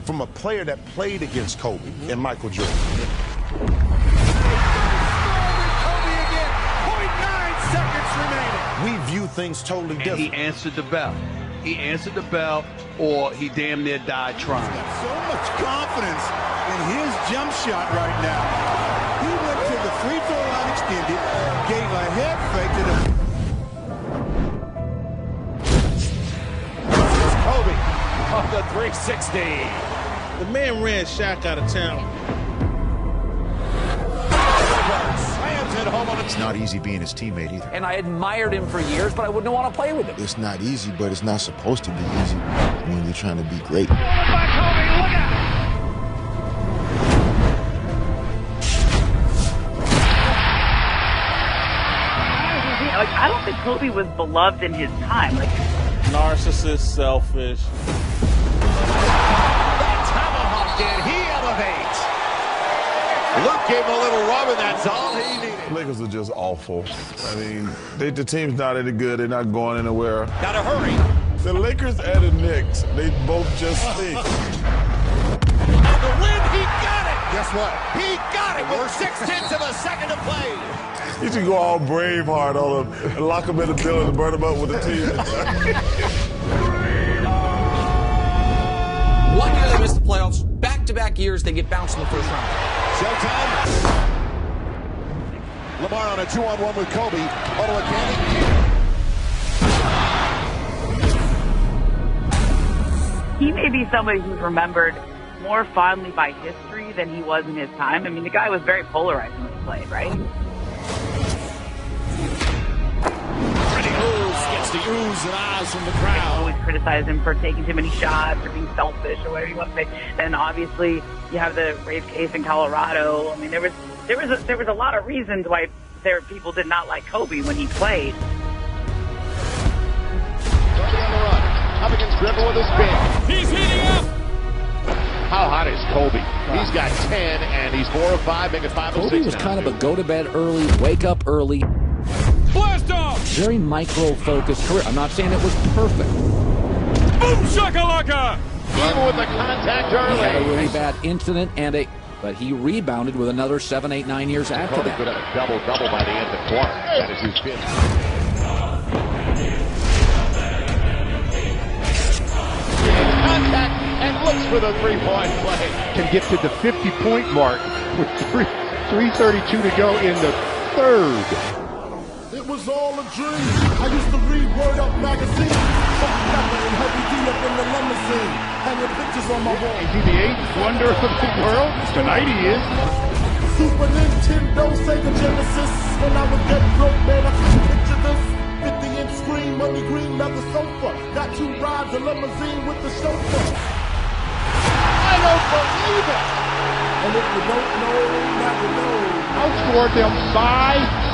[SPEAKER 15] From a player that played against Kobe and Michael Jordan.
[SPEAKER 16] Kobe again. 0.9 seconds remaining.
[SPEAKER 15] We view things totally different.
[SPEAKER 24] He answered the bell. He answered the bell, or he damn near died trying.
[SPEAKER 16] He's got so much confidence in his jump shot right now. He went to the free throw line extended, gave a head fake to the... Kobe of the 360.
[SPEAKER 24] The man ran Shaq out of town.
[SPEAKER 6] It's not easy being his teammate either.
[SPEAKER 23] And I admired him for years, but I wouldn't want to play with him.
[SPEAKER 6] It's not easy, but it's not supposed to be easy when you're trying to be great.
[SPEAKER 1] Kobe was beloved in his time. Like,
[SPEAKER 16] narcissist, selfish.
[SPEAKER 9] That tomahawk did. He elevates. Luke gave him a little rub, and that's all he needed.
[SPEAKER 18] Lakers are just awful. I mean, the team's not any good. They're not going anywhere.
[SPEAKER 9] Gotta hurry.
[SPEAKER 18] The Lakers and the Knicks, they both just stink.
[SPEAKER 9] On the rim, he got it. Guess what? He got it with 0.6 of a second to play.
[SPEAKER 18] You should go all Braveheart on them and lock them in the building and burn them up with the team.
[SPEAKER 7] 1 year they missed the playoffs. Back-to-back years they get bounced in the first round.
[SPEAKER 9] Showtime. Lamar on a 2-on-1 with Kobe. Ottawa Cannon.
[SPEAKER 1] he may be somebody who's remembered more fondly by history than he was in his time. I mean, the guy was very polarizing when he played, right?
[SPEAKER 9] Freddie Ooze gets the oohs and ahs from the crowd.
[SPEAKER 1] Always criticize him for taking too many shots or being selfish or whatever you want to say. Then obviously you have the rape case in Colorado. I mean, there was a lot of reasons why people did not like Kobe when he played.
[SPEAKER 9] Kobe on the run. Up against Gripper with his spin. He's heating up. How hot is Kobe? He's got 10, and he's 4 of 5, making 5 of 6.
[SPEAKER 23] Kobe was kind of a go-to-bed early, wake-up early.
[SPEAKER 9] Blast off!
[SPEAKER 23] Very micro-focused career. I'm not saying it was perfect.
[SPEAKER 9] Boom shakalaka! Even with the contact early.
[SPEAKER 23] He had a really bad incident, but he rebounded with another 7, 8, 9 years after
[SPEAKER 9] Kobe
[SPEAKER 23] that.
[SPEAKER 9] could have a double-double by the end of the quarter. That is his fifth. Contact and looks for the three-point play.
[SPEAKER 8] Can get to the 50-point mark with 3:32 to go in the third.
[SPEAKER 18] It was all a dream. I used to read Word Up magazine. And Heavy D up in the limousine. Hanging pictures on my wall.
[SPEAKER 8] Is he the eighth wonder of the world? Tonight he is.
[SPEAKER 18] Super Nintendo, Sega Genesis. When I was getting broke, man, I couldn't picture this. 50-inch screen, money green, leather sofa. Got 2 rides, a limousine with the chauffeur.
[SPEAKER 9] I don't believe it.
[SPEAKER 18] And if you don't know, now you know.
[SPEAKER 8] Outscored them by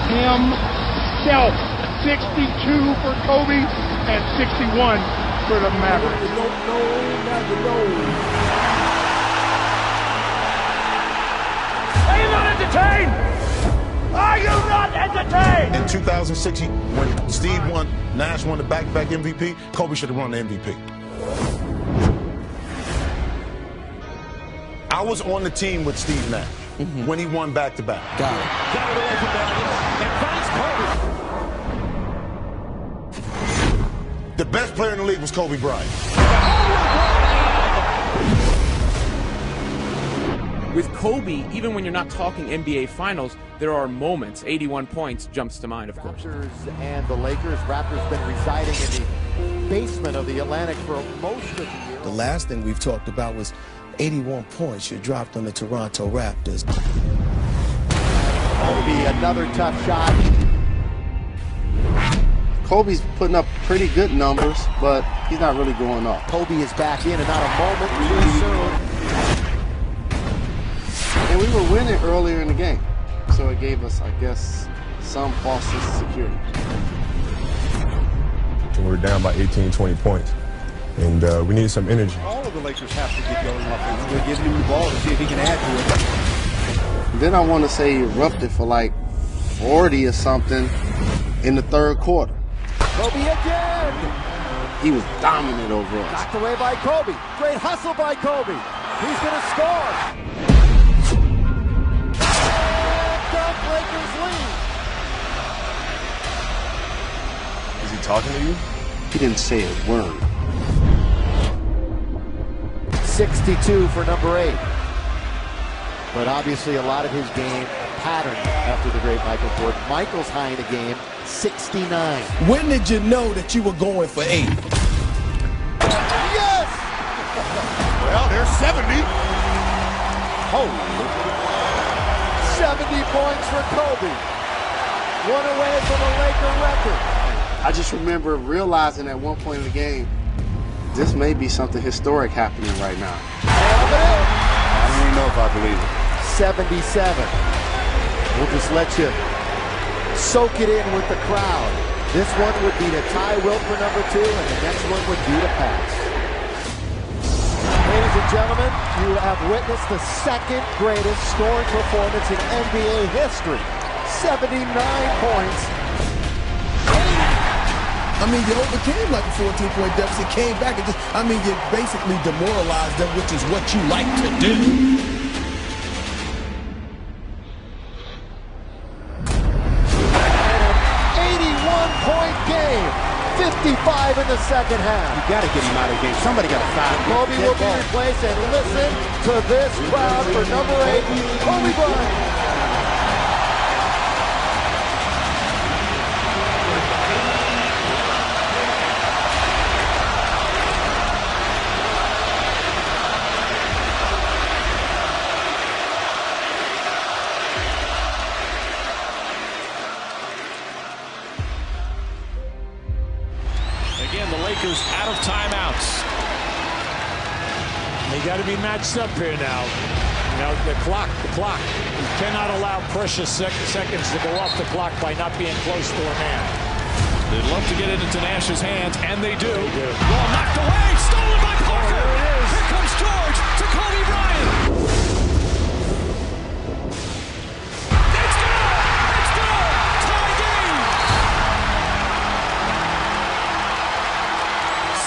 [SPEAKER 8] himself. 62 for Kobe and 61 for the Mavericks.
[SPEAKER 18] If you don't know, now you know.
[SPEAKER 9] Are you not entertained? Are you not entertained?
[SPEAKER 15] In 2006, when Nash won the back-to-back MVP, Kobe should have won the MVP. I was on the team with Steve Nash when he won back-to-back.
[SPEAKER 9] Got it away from Bryant and finds Kobe.
[SPEAKER 15] The best player in the league was Kobe Bryant.
[SPEAKER 11] With Kobe, even when you're not talking NBA Finals, there are moments. 81 points jumps to mind, of course.
[SPEAKER 13] Raptors and the Lakers. Raptors been residing in the basement of the Atlantic for most of the year.
[SPEAKER 19] The last thing we've talked about was 81 points you dropped on the Toronto Raptors.
[SPEAKER 13] Kobe, another tough shot.
[SPEAKER 22] Kobe's putting up pretty good numbers, but he's not really going up.
[SPEAKER 13] Kobe is back in and not a moment too soon.
[SPEAKER 22] And we were winning earlier in the game, so it gave us, I guess, some false sense of security.
[SPEAKER 26] We were down by 18, 20 points, and we needed some energy.
[SPEAKER 8] All of the Lakers have to get going offense. They're giving him the ball to see if he can add to it.
[SPEAKER 22] Then I want to say he erupted for like 40 or something in the third quarter.
[SPEAKER 13] Kobe again!
[SPEAKER 22] He was dominant over us.
[SPEAKER 13] Knocked away by Kobe. Great hustle by Kobe. He's going to score. Lakers lead.
[SPEAKER 26] Is he talking to you?
[SPEAKER 22] He didn't say a word.
[SPEAKER 13] 62 for number 8. But obviously a lot of his game patterned after the great Michael Jordan. Michael's high in the game, 69.
[SPEAKER 19] When did you know that you were going for 8?
[SPEAKER 13] Yes!
[SPEAKER 9] Well, there's 70.
[SPEAKER 13] Holy. 70 points for Kobe. One away from a Laker record.
[SPEAKER 22] I just remember realizing at one point in the game, this may be something historic happening right now.
[SPEAKER 13] I
[SPEAKER 26] don't even know if I believe it.
[SPEAKER 13] 77. We'll just let you soak it in with the crowd. This one would be to tie Wilt for number 2, and the next one would be to pass. Ladies and gentlemen, you have witnessed the second greatest scoring performance in NBA history. 79 points.
[SPEAKER 19] I mean, you overcame like a 14-point deficit, came back and just, I mean, you basically demoralized them, which is what you like to do.
[SPEAKER 13] 81-point game. 55 in the second half.
[SPEAKER 3] You got to get him out of the game. Somebody got to foul.
[SPEAKER 13] Kobe will be replaced, and listen to this crowd for number 8, Kobe Bryant.
[SPEAKER 9] Again, the Lakers out of timeouts.
[SPEAKER 16] They got to be matched up here now. Now the clock. You cannot allow precious seconds to go off the clock by not being close to a man.
[SPEAKER 9] They'd love to get it into Nash's hands, and they do. Ball knocked away, stolen by Parker.
[SPEAKER 16] Oh, there it is.
[SPEAKER 9] Here comes George to Kobe Bryant. It's good. Tie game.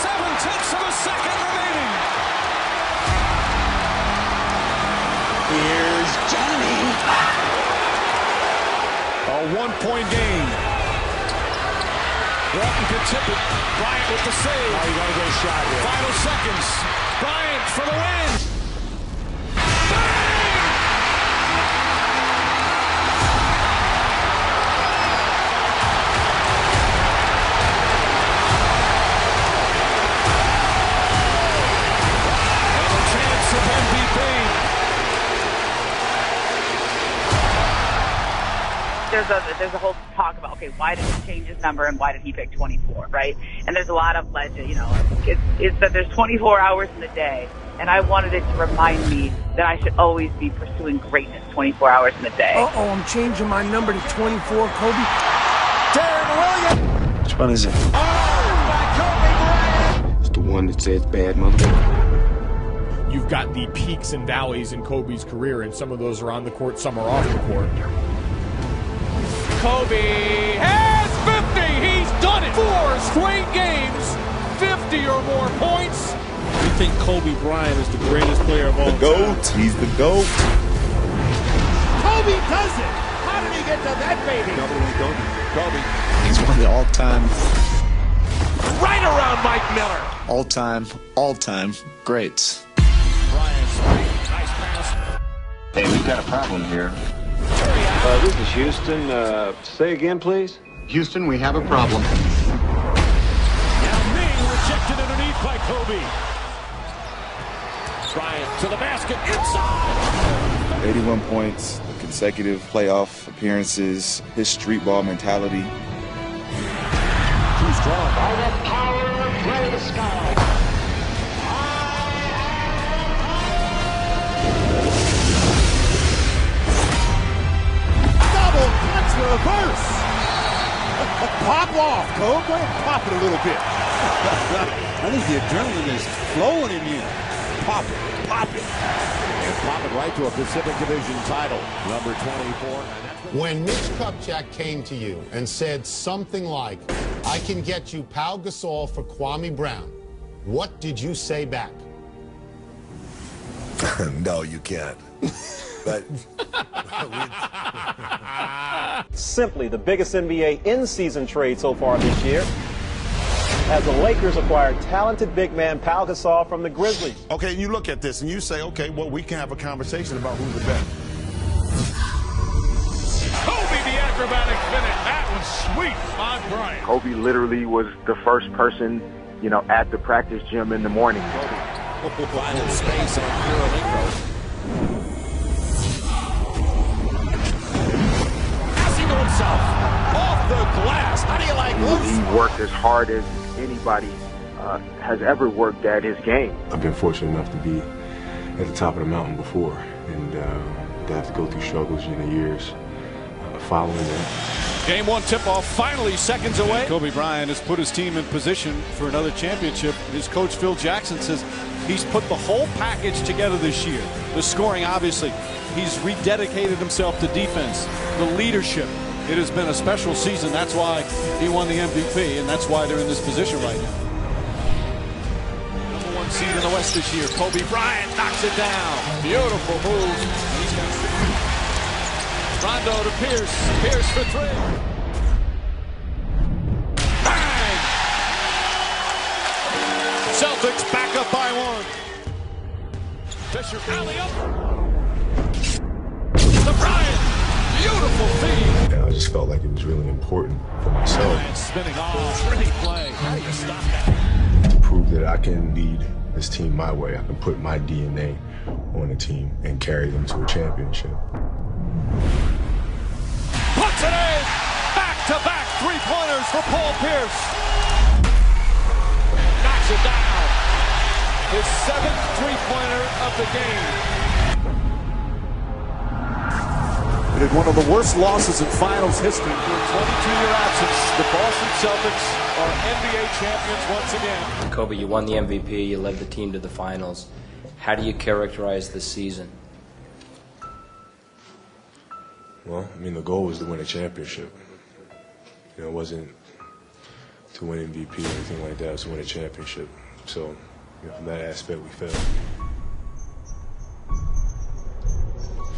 [SPEAKER 9] 7/10 of a second remaining.
[SPEAKER 19] Here's Johnny.
[SPEAKER 9] A 1-point game. Bryant can tip it. Bryant with the save.
[SPEAKER 16] Oh, you got to get a shot here.
[SPEAKER 9] Final seconds. Bryant for the win. And a chance of MVP.
[SPEAKER 1] There's a whole talk about, okay, why did he change his number and why did he pick 24, right? And there's a lot of legend, it's that there's 24 hours in a day, and I wanted it to remind me that I should always be pursuing greatness 24 hours in a day.
[SPEAKER 19] Uh-oh, I'm changing my number to 24, Kobe. Darren Williams.
[SPEAKER 24] Which one is it?
[SPEAKER 19] Oh, by Kobe Bryant.
[SPEAKER 24] It's the one that says bad motherfucker.
[SPEAKER 11] You've got the peaks and valleys in Kobe's career, and some of those are on the court, some are off the court. Kobe has 50. He's done it. 4 straight games, 50 or more points.
[SPEAKER 16] We think Kobe Bryant is the greatest player of all time.
[SPEAKER 24] The GOAT. He's the GOAT.
[SPEAKER 13] Kobe does it. How did he get to that baby?
[SPEAKER 24] Kobe. He's one of the all-time,
[SPEAKER 9] Right around Mike Miller.
[SPEAKER 24] all-time greats.
[SPEAKER 9] Bryant's nice pass.
[SPEAKER 24] Hey, we've got a problem here.
[SPEAKER 4] This is Houston. Say again, please.
[SPEAKER 22] Houston, we have a problem.
[SPEAKER 9] Now Ming rejected underneath by Kobe. Bryant to the basket, inside.
[SPEAKER 24] 81 points, consecutive playoff appearances, his street ball mentality.
[SPEAKER 9] Too strong.
[SPEAKER 22] By the power of play the sky.
[SPEAKER 13] Double clutch reverse. Pop off, Kobe. Go ahead and pop it a little bit.
[SPEAKER 3] I think the adrenaline is flowing in you.
[SPEAKER 13] Pop it. And pop it right to a Pacific Division title. Number 24.
[SPEAKER 22] When Mitch Kupchak came to you and said something like, I can get you Pau Gasol for Kwame Brown, what did you say back?
[SPEAKER 10] No, you can't. But
[SPEAKER 4] Simply the biggest NBA in-season trade so far this year, as the Lakers acquired talented big man Pau Gasol from the Grizzlies.
[SPEAKER 15] Okay, and you look at this and you say, okay, well, we can have a conversation about who's the best.
[SPEAKER 9] Kobe, the acrobatic finish. That was sweet on Bryant.
[SPEAKER 20] Kobe literally was the first person, at the practice gym in the morning.
[SPEAKER 23] Finding space on Eurolingo.
[SPEAKER 9] Passing to himself. Off the glass. How do you like this?
[SPEAKER 20] He worked as hard as anybody has ever worked at his game.
[SPEAKER 26] I've been fortunate enough to be at the top of the mountain before, and to have to go through struggles, years following that.
[SPEAKER 8] Game 1 tip-off finally seconds away. Kobe Bryant has put his team in position for another championship. His coach Phil Jackson says he's put the whole package together this year. The scoring, obviously. He's rededicated himself to defense, the leadership. It has been a special season. That's why he won the MVP, and that's why they're in this position right now. Number 1 seed in the West this year. Kobe Bryant knocks it down. Beautiful move. Rondo to Pierce. Pierce for 3. Bang! Celtics back up by 1. Fisher alley-up. To Bryant. Beautiful feed.
[SPEAKER 26] And I just felt like it was really important for myself.
[SPEAKER 8] Bryant spinning off. Great play. How do you stop that?
[SPEAKER 26] To prove that I can lead this team my way. I can put my DNA on a team and carry them to a championship.
[SPEAKER 8] Puts it in! Back-to-back three-pointers for Paul Pierce. Knocks it down. His 7th three-pointer of the game. It had one of the worst losses in finals history. For a 22-year absence, the Boston Celtics are NBA champions once again.
[SPEAKER 5] Kobe, you won the MVP, you led the team to the finals. How do you characterize this season?
[SPEAKER 26] Well, I mean, the goal was to win a championship. You know, it wasn't to win MVP or anything like that. It was to win a championship. So, you know, from that aspect, we failed.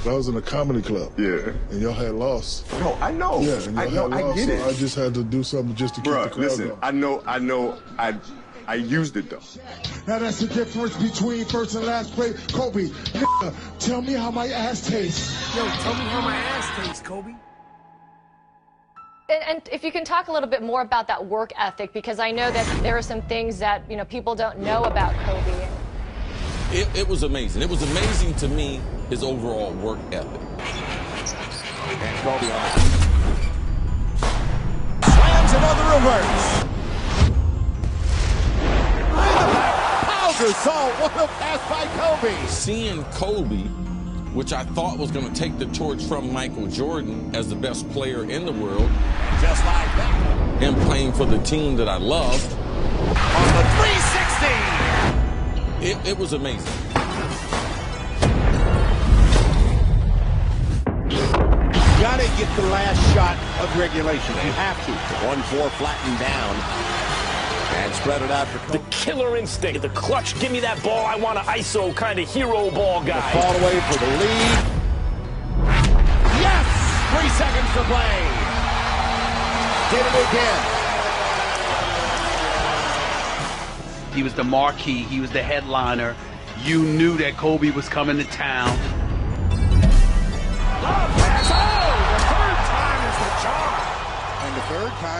[SPEAKER 18] I was in a comedy club. Yeah. And y'all had lost.
[SPEAKER 26] No, I know.
[SPEAKER 18] Yeah, and y'all had lost,
[SPEAKER 26] I get it.
[SPEAKER 18] So I just had to do something just to keep the crowd going.
[SPEAKER 26] I used it, though.
[SPEAKER 12] Now that's the difference between first and last place. Kobe, tell me how my ass tastes.
[SPEAKER 14] Yo, tell me how my ass tastes, Kobe.
[SPEAKER 17] And if you can talk a little bit more about that work ethic, because I know that there are some things that, you know, people don't know about Kobe.
[SPEAKER 21] It was amazing. It was amazing to me, his overall work ethic.
[SPEAKER 9] And Kobe on it. Slams another reverse. Gasol, what a pass by Kobe.
[SPEAKER 21] Seeing Kobe, which I thought was going to take the torch from Michael Jordan as the best player in the world,
[SPEAKER 9] just like that,
[SPEAKER 21] and playing for the team that I loved.
[SPEAKER 9] On the 360.
[SPEAKER 21] It was amazing.
[SPEAKER 9] You got to get the last shot of regulation. You have to. 1-4 flattened down. And spread it out for
[SPEAKER 25] the killer instinct, the clutch, give me that ball, I want an ISO kind of hero ball guy.
[SPEAKER 9] The fall away for the lead. Yes! 3 seconds to play. Did it again.
[SPEAKER 24] He was the marquee, he was the headliner. You knew that Kobe was coming to town.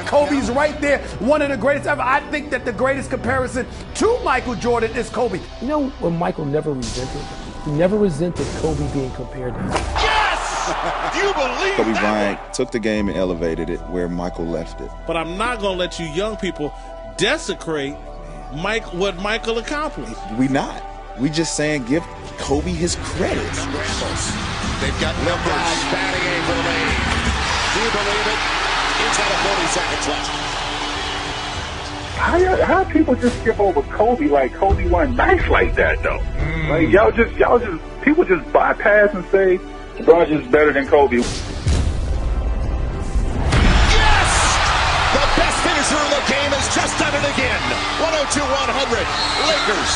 [SPEAKER 19] Kobe's right there, one of the greatest ever. I think that the greatest comparison to Michael Jordan is Kobe.
[SPEAKER 27] You know what Michael never resented? He never resented Kobe being compared to him.
[SPEAKER 9] Yes! Do you believe
[SPEAKER 28] Kobe Bryant took the game and elevated it where Michael left it.
[SPEAKER 29] But I'm not going to let you young people desecrate what Michael accomplished.
[SPEAKER 28] We not. We just saying give Kobe his credit.
[SPEAKER 9] They've got numbers. Batting aim for the lead. Do you believe it? Inside of 40 seconds left.
[SPEAKER 30] How people just skip over Kobe like Kobe wasn't nice like that though? Like y'all just people just bypass and say LeBron's just better than Kobe.
[SPEAKER 9] Yes! The best finisher in the game has just done it again. 102-100. Lakers.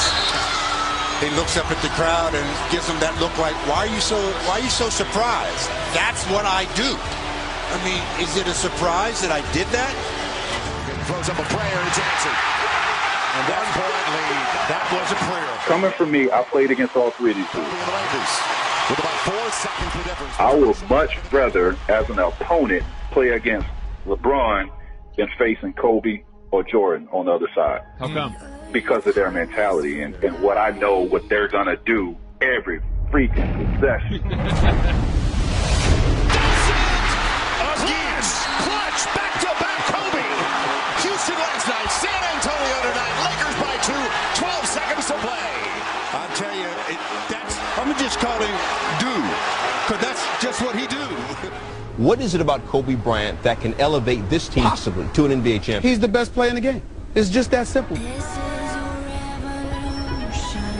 [SPEAKER 31] He looks up at the crowd and gives them that look like, why are you so surprised? That's what I do. I mean, is it a surprise that I did that?
[SPEAKER 9] Throws up a prayer, it's answered. And 1 point lead. That was a prayer.
[SPEAKER 30] Coming from me, I played against all three of these dudes.
[SPEAKER 9] With about 4 seconds the difference.
[SPEAKER 30] I would much rather, as an opponent, play against LeBron than facing Kobe or Jordan on the other side.
[SPEAKER 8] How come?
[SPEAKER 30] Because of their mentality and what I know what they're going to do every freaking possession.
[SPEAKER 9] Clutch, back-to-back Kobe. Houston last night, San Antonio tonight. Lakers by 2, 12 seconds to play.
[SPEAKER 31] I'll tell you, I'm just calling do, because that's just what he do.
[SPEAKER 1] What is it about Kobe Bryant that can elevate this team possibly to an NBA champion?
[SPEAKER 19] He's the best player in the game. It's just that simple.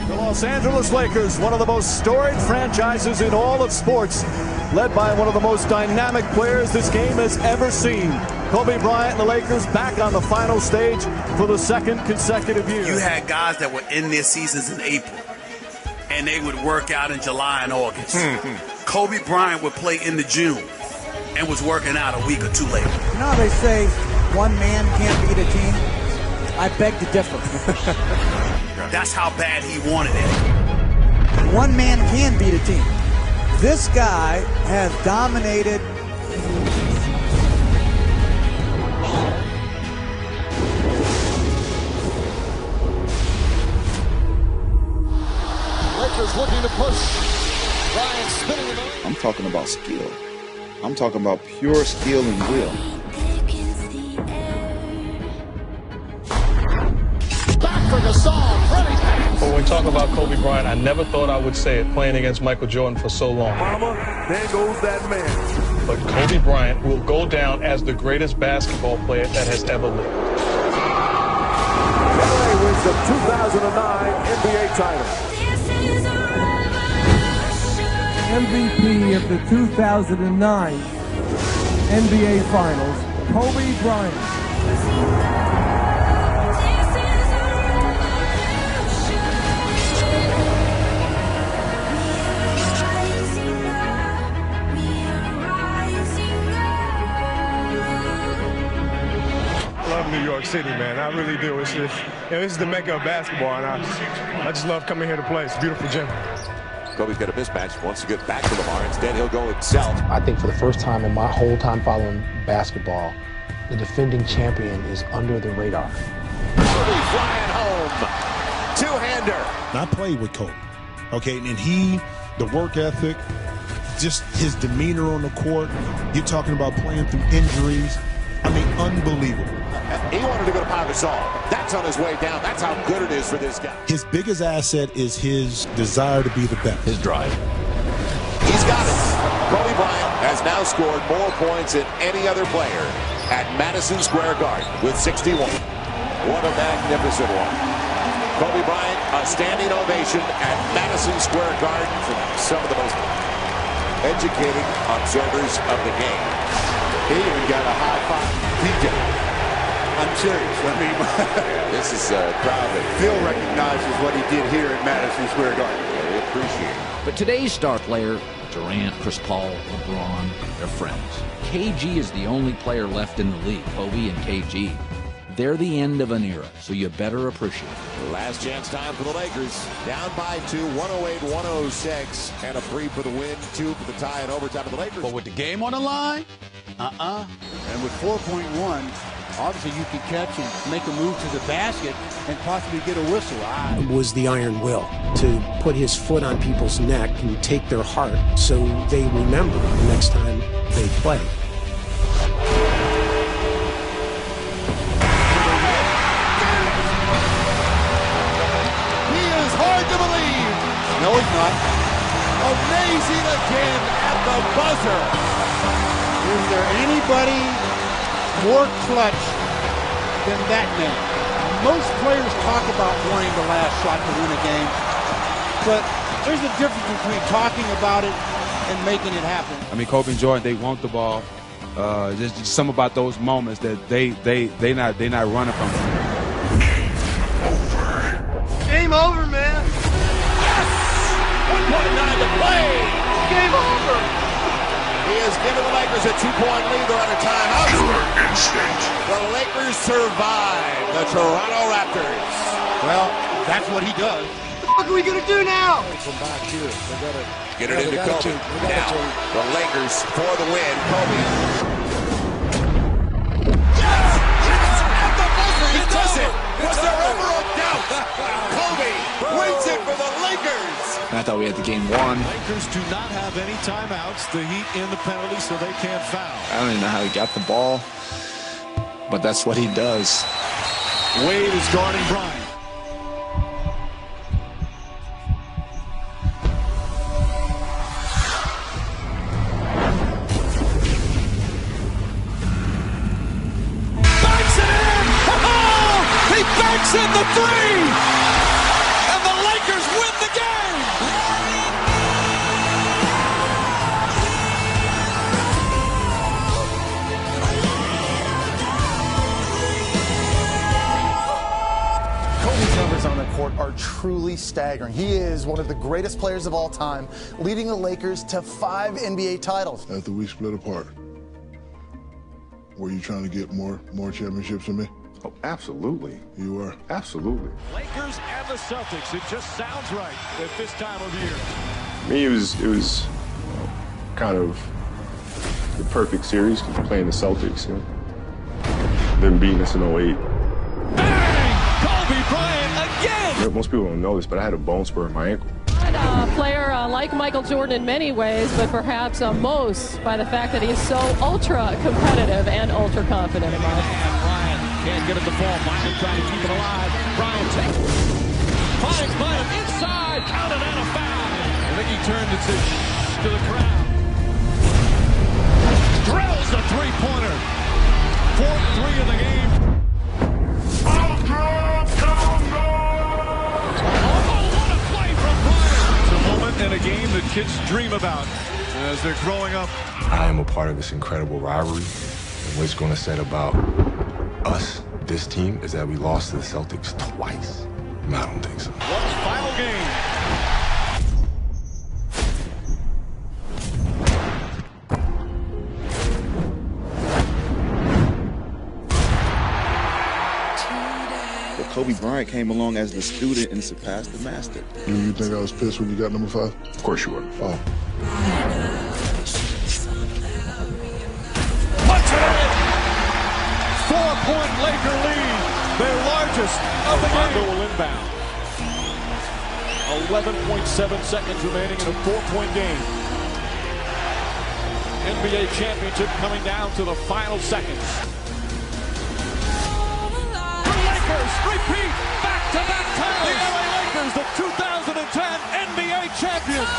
[SPEAKER 8] The Los Angeles Lakers, one of the most storied franchises in all of sports, led by one of the most dynamic players this game has ever seen. Kobe Bryant and the Lakers back on the final stage for the second consecutive year.
[SPEAKER 24] You had guys that were in their seasons in April, and they would work out in July and August. Kobe Bryant would play into June and was working out a week or two later.
[SPEAKER 2] You know how they say one man can't beat a team? I beg to differ.
[SPEAKER 24] That's how bad he wanted it.
[SPEAKER 2] One man can beat a team. This guy has dominated.
[SPEAKER 9] Lakers looking to push. Bryant spinning it.
[SPEAKER 28] I'm talking about skill. I'm talking about pure skill and will.
[SPEAKER 9] Back for Gasol.
[SPEAKER 3] When we talk about Kobe Bryant, I never thought I would say it playing against Michael Jordan for so long.
[SPEAKER 24] Mama, there goes that man.
[SPEAKER 3] But Kobe Bryant will go down as the greatest basketball player that has ever lived.
[SPEAKER 9] LA wins the 2009 NBA title.
[SPEAKER 27] MVP of the 2009 NBA Finals, Kobe Bryant.
[SPEAKER 4] New York City, man. I really do. It's just, this is the mecca of basketball, and I just love coming here to play. It's a beautiful gym.
[SPEAKER 9] Kobe's got a mismatch. Wants to get back to Lamar. Instead, he'll go himself.
[SPEAKER 27] I think for the first time in my whole time following basketball, the defending champion is under the radar.
[SPEAKER 9] Kobe flying home. Two-hander.
[SPEAKER 6] I played with Kobe, okay, and the work ethic, just his demeanor on the court. You're talking about playing through injuries. I mean, unbelievable.
[SPEAKER 9] He wanted to go to Pau Gasol. That's on his way down. That's how good it is for this guy.
[SPEAKER 6] His biggest asset is his desire to be the best.
[SPEAKER 9] His drive. He's got it. Kobe Bryant has now scored more points than any other player at Madison Square Garden with 61. What a magnificent one. Kobe Bryant, a standing ovation at Madison Square Garden from some of the most educated observers of the game. He even got a high five. DJ. I'm serious. I mean, this is a crowd that Phil recognizes what he did here at Madison Square Garden. Yeah, we appreciate it.
[SPEAKER 23] But today's star player, Durant, Chris Paul, LeBron, they're friends. KG is the only player left in the league, Kobe and KG. They're the end of an era, so you better appreciate it.
[SPEAKER 9] Last chance time for the Lakers. Down by 2, 108-106. And a 3 for the win, 2 for the tie and overtime of the Lakers.
[SPEAKER 8] But with the game on the line,
[SPEAKER 7] And with 4.1, obviously you can catch and make a move to the basket and possibly get a whistle.
[SPEAKER 27] Was the iron will to put his foot on people's neck and take their heart so they remember the next time they play.
[SPEAKER 9] He is hard to believe. No, he's not. Amazing again at the buzzer.
[SPEAKER 7] Is there anybody more clutch than that man? Most players talk about wanting the last shot to win a game, but there's a difference between talking about it and making it happen.
[SPEAKER 10] I mean, Kobe and Jordan, they want the ball. Just something about those moments that they not running from.
[SPEAKER 24] Game over, man.
[SPEAKER 9] Yes! 1.9 to play.
[SPEAKER 24] Game over.
[SPEAKER 9] He has given the Lakers a 2-point lead. They're on a timeout. The Lakers survive the Toronto Raptors.
[SPEAKER 24] Well, that's what he does. What are we going to do now?
[SPEAKER 6] From back here. They gotta
[SPEAKER 9] get it into Kobe. Now, the Lakers for the win. Kobe. Yes! At the buzzer, he does it! Was there ever a doubt? Kobe wins it for the Lakers!
[SPEAKER 28] I thought we had the game won.
[SPEAKER 8] Lakers do not have any timeouts. The Heat in the penalty, so they can't foul.
[SPEAKER 28] I don't even know how he got the ball, but that's what he does.
[SPEAKER 8] Wade is guarding Bryant.
[SPEAKER 9] the three! And the Lakers win the game!
[SPEAKER 5] Kobe's numbers on the court are truly staggering. He is one of the greatest players of all time, leading the Lakers to 5 NBA titles.
[SPEAKER 11] After we split apart, were you trying to get more championships than me?
[SPEAKER 12] Oh, absolutely.
[SPEAKER 11] You were?
[SPEAKER 12] Absolutely.
[SPEAKER 8] Lakers and the Celtics. It just sounds right at this time of year.
[SPEAKER 12] For me, it was kind of the perfect series, playing the Celtics, them beating us in 08.
[SPEAKER 8] Kobe Bryant again!
[SPEAKER 12] Most people don't know this, but I had a bone spur in my ankle.
[SPEAKER 13] A player like Michael Jordan in many ways, but perhaps most by the fact that he's so ultra competitive and ultra confident in life.
[SPEAKER 8] Bryant can't get it to fall. Bryant trying to keep it alive. Bryant finds Bynum inside, counted and a foul. I think he turned and said shh to the crowd. Drills the three-pointer. 4th three of the game. In a game that kids dream about as they're growing up.
[SPEAKER 31] I am a part of this incredible rivalry. And what's going to set about us, this team, is that we lost to the Celtics twice. No, I don't think so.
[SPEAKER 8] One final game.
[SPEAKER 28] Kobe Bryant came along as the student and surpassed the master.
[SPEAKER 11] You think I was pissed when you got number 5?
[SPEAKER 31] Of course you were.
[SPEAKER 11] Oh.
[SPEAKER 8] Punch it in! 4-point Laker lead. Their largest of the game. Will inbound. 11.7 seconds remaining in a 4-point game. NBA championship coming down to the final seconds. Repeat back-to-back titles. The LA Lakers, the 2010 NBA champions.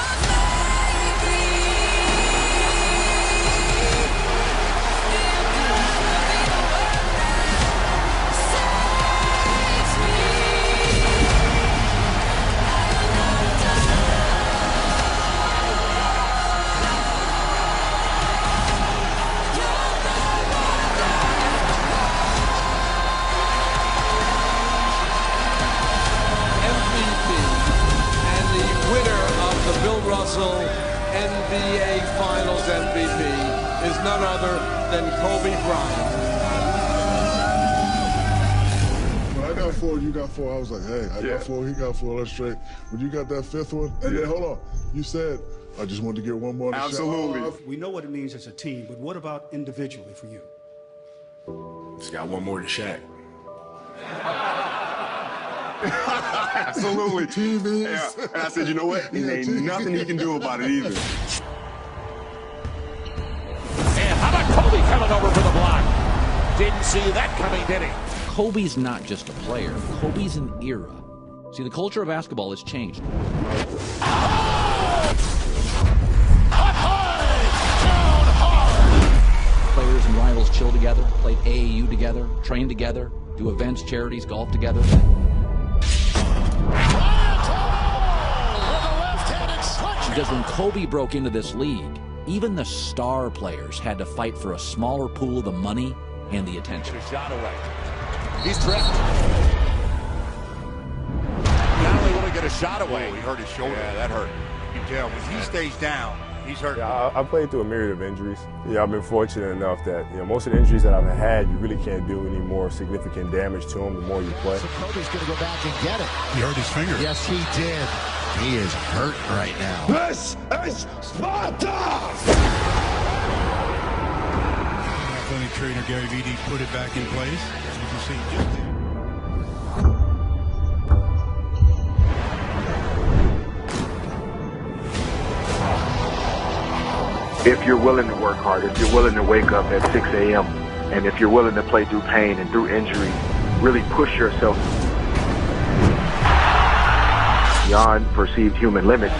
[SPEAKER 14] Bill Russell NBA Finals MVP is none other than Kobe Bryant.
[SPEAKER 11] When I got 4, you got 4, I was like, hey, I got 4, he got 4, let's straight. When you got that 5th one, and then hold on, you said, I just wanted to get one more.
[SPEAKER 12] Absolutely.
[SPEAKER 15] We know what it means as a team, but what about individually for you?
[SPEAKER 31] Just got one more to Shaq.
[SPEAKER 12] Absolutely. Yeah. And I said, you know what? Ain't nothing he can do about it either.
[SPEAKER 8] And how about Kobe coming over for the block? Didn't see that coming, did he?
[SPEAKER 23] Kobe's not just a player. Kobe's an era. See, the culture of basketball has changed. Players and rivals chill together, played AAU together, train together, do events, charities, golf together. Because when Kobe broke into this league, even the star players had to fight for a smaller pool of the money and the attention.
[SPEAKER 8] Shot away. He's tripped. Not only will he get a shot away.
[SPEAKER 31] He hurt his shoulder.
[SPEAKER 8] Yeah, that hurt.
[SPEAKER 31] You can tell when he stays down, he's hurt.
[SPEAKER 16] Yeah, I played through a myriad of injuries. Yeah, I've been fortunate enough that most of the injuries that I've had, you really can't do any more significant damage to them the more you play.
[SPEAKER 9] So Kobe's going to go back and get it.
[SPEAKER 11] He hurt his finger.
[SPEAKER 9] Yes, he did. He is hurt right now.
[SPEAKER 11] This is Sparta!
[SPEAKER 15] Athletic trainer Gary Vitti put it back in place. As you can see, just
[SPEAKER 30] If you're willing to work hard, if you're willing to wake up at 6 a.m., and if you're willing to play through pain and through injury, really push yourself beyond perceived human limits.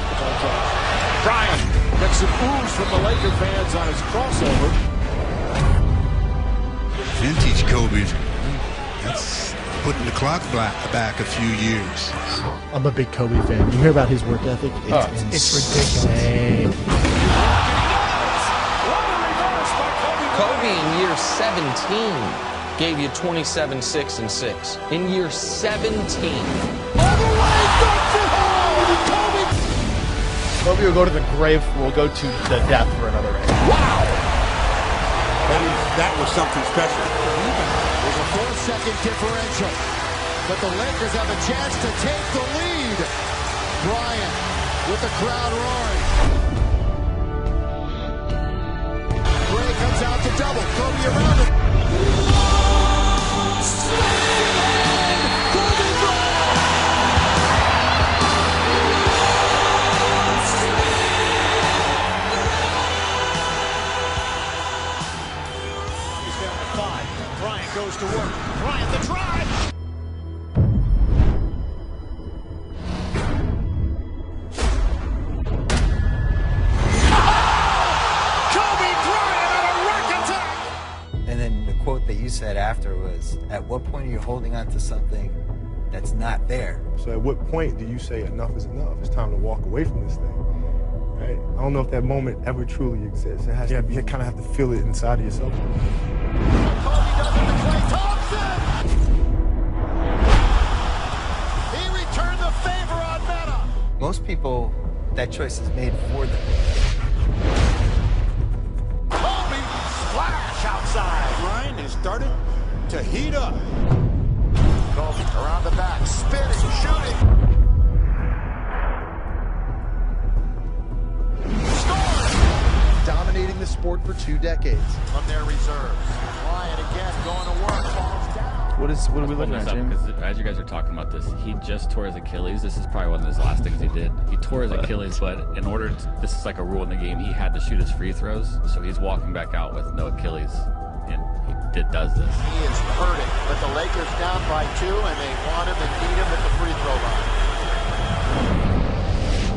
[SPEAKER 8] Bryant gets some oohs from the Laker fans on his crossover.
[SPEAKER 15] vintage Kobe. putting the clock back a few years.
[SPEAKER 5] I'm a big Kobe fan. You hear about his work ethic? It's ridiculous.
[SPEAKER 1] Kobe in year 17 gave you 27, 6, and 6. In year 17.
[SPEAKER 5] Kobe will go to the grave. We'll go to the death for another ring.
[SPEAKER 31] Wow! That was something special. There's a 4-second differential, but the Lakers have a chance to take the lead. Bryant with the crowd roaring. Gray comes out to double. Kobe around him.
[SPEAKER 9] Bryant goes to work. Bryant the drive. Kobe Bryant on a rack attack.
[SPEAKER 2] And then the quote that you said after was, at what point are you holding on to something that's not there?
[SPEAKER 16] So at what point do you say enough is enough? It's time to walk away from this thing. Right? I don't know if that moment ever truly exists. It has to, you kind of have to feel it inside of yourself.
[SPEAKER 9] Kobe does it to Klay Thompson. He returned the favor on Meta.
[SPEAKER 2] Most people, that choice is made for them.
[SPEAKER 9] Kobe splash outside.
[SPEAKER 31] Bryant has started to heat up.
[SPEAKER 9] Kobe around the back, spinning, shooting.
[SPEAKER 5] Dominating the sport for 2 decades.
[SPEAKER 9] From their reserves. Bryant again going to work, falls down.
[SPEAKER 17] What are we looking at, Jim? Because as you guys are talking about this, he just tore his Achilles. This is probably one of his last things he did. He tore his Achilles, but in order to, this is like a rule in the game, he had to shoot his free throws. So he's walking back out with no Achilles, and he does this.
[SPEAKER 9] He is hurting, but the Lakers down by 2, and they want him and need him at the free throw line.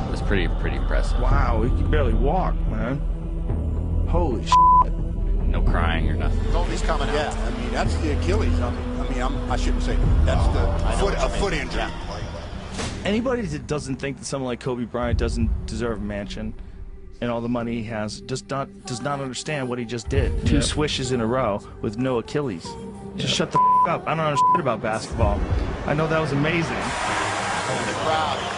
[SPEAKER 17] It was pretty impressive.
[SPEAKER 10] Wow, he can barely walk, man. Holy shit.
[SPEAKER 17] No crying or nothing.
[SPEAKER 9] Kobe's coming out.
[SPEAKER 31] Yeah, I mean, that's the Achilles. I shouldn't say that's a foot injury. Yeah.
[SPEAKER 18] Anybody that doesn't think that someone like Kobe Bryant doesn't deserve a mansion and all the money he has does not understand what he just did. 2 swishes in a row with no Achilles. Just shut the up. I don't know shit about basketball. I know that was amazing.
[SPEAKER 9] The crowd.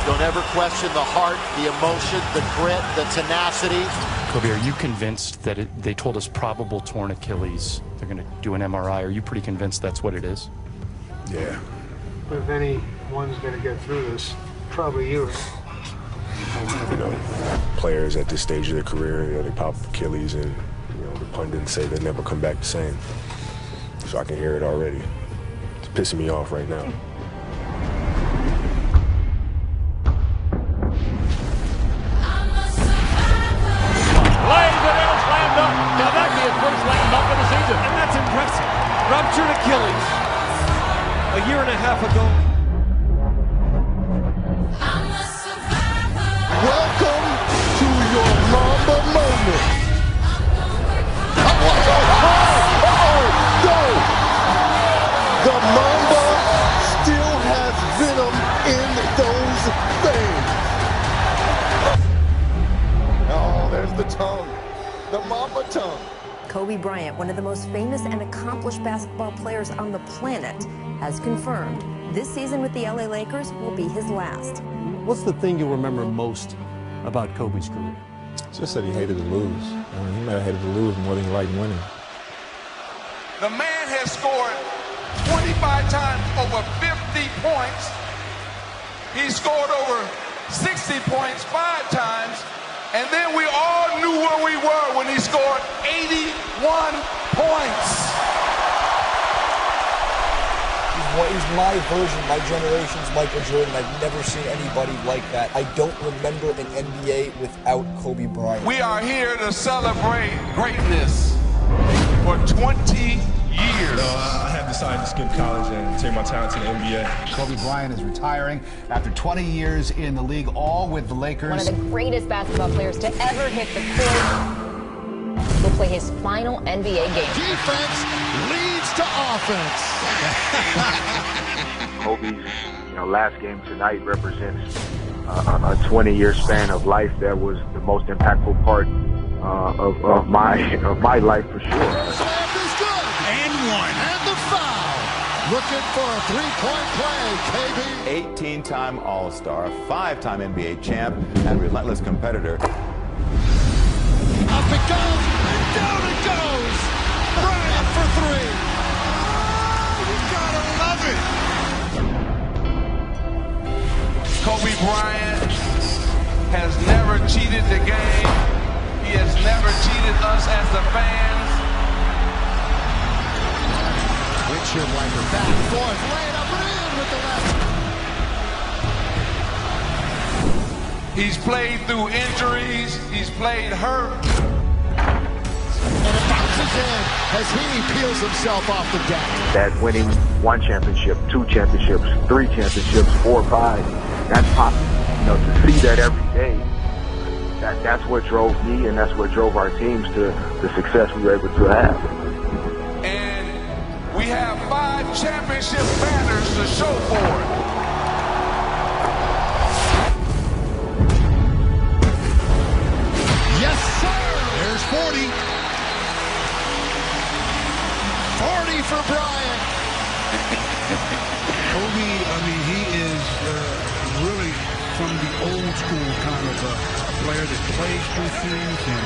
[SPEAKER 9] Don't ever question the heart, the emotion, the grit, the tenacity.
[SPEAKER 19] Kobe, are you convinced that they told us probable torn Achilles? They're going to do an MRI. Are you pretty convinced that's what it is?
[SPEAKER 16] Yeah.
[SPEAKER 20] If anyone's going to get through this, probably you.
[SPEAKER 16] You know, players at this stage of their career, they pop Achilles, and the pundits say they never come back the same. So I can hear it already. It's pissing me off right now.
[SPEAKER 8] And that's impressive. Ruptured Achilles a year and a half ago.
[SPEAKER 9] Welcome to your Mamba moment. The Mamba still has venom in those veins. Oh, there's the tongue. The Mamba tongue.
[SPEAKER 21] Kobe Bryant, one of the most famous and accomplished basketball players on the planet, has confirmed this season with the LA Lakers will be his last.
[SPEAKER 22] What's the thing you'll remember most about Kobe's career?
[SPEAKER 12] Just that he hated to lose. He might have hated to lose more than he liked winning.
[SPEAKER 25] The man has scored 25 times over 50 points. He scored over 60 points 5 times. And then we all knew where we were when he scored 81 points.
[SPEAKER 26] He's my version, my generation's Michael Jordan. I've never seen anybody like that. I don't remember an NBA without Kobe Bryant.
[SPEAKER 25] We are here to celebrate greatness for 20 years.
[SPEAKER 16] I have decided to skip college and take my talent to the NBA.
[SPEAKER 29] Kobe Bryant is retiring after 20 years in the league, all with the Lakers.
[SPEAKER 21] One of the greatest basketball players to ever hit the court. will play his final NBA game.
[SPEAKER 31] Defense leads to offense.
[SPEAKER 30] Kobe's last game tonight represents a 20-year span of life that was the most impactful part of my life for sure.
[SPEAKER 31] Slam is good.
[SPEAKER 15] And one.
[SPEAKER 31] And the foul. Looking for a three-point play, KB.
[SPEAKER 3] 18-time All-Star, 5-time NBA champ, and relentless competitor.
[SPEAKER 31] Up it goes, and down it goes. Bryant for three.
[SPEAKER 25] Oh, you gotta love it. Kobe Bryant has never cheated the game. He has never cheated us as the fans.
[SPEAKER 31] Windshield wiper back and forth, lay it up and in with the left.
[SPEAKER 25] He's played through injuries. He's played hurt.
[SPEAKER 31] And it bounces in as he peels himself off the deck.
[SPEAKER 30] That winning 1 championship, 2 championships, 3 championships, 4, 5, that's pop. To see that every day, that's what drove me and that's what drove our teams to the success we were able to have.
[SPEAKER 25] And we have 5 championship banners to show for it.
[SPEAKER 31] Yes, sir. There's 40. 40 for Bryant.
[SPEAKER 15] Kobe, he is really from the old school kind of a player that plays through things and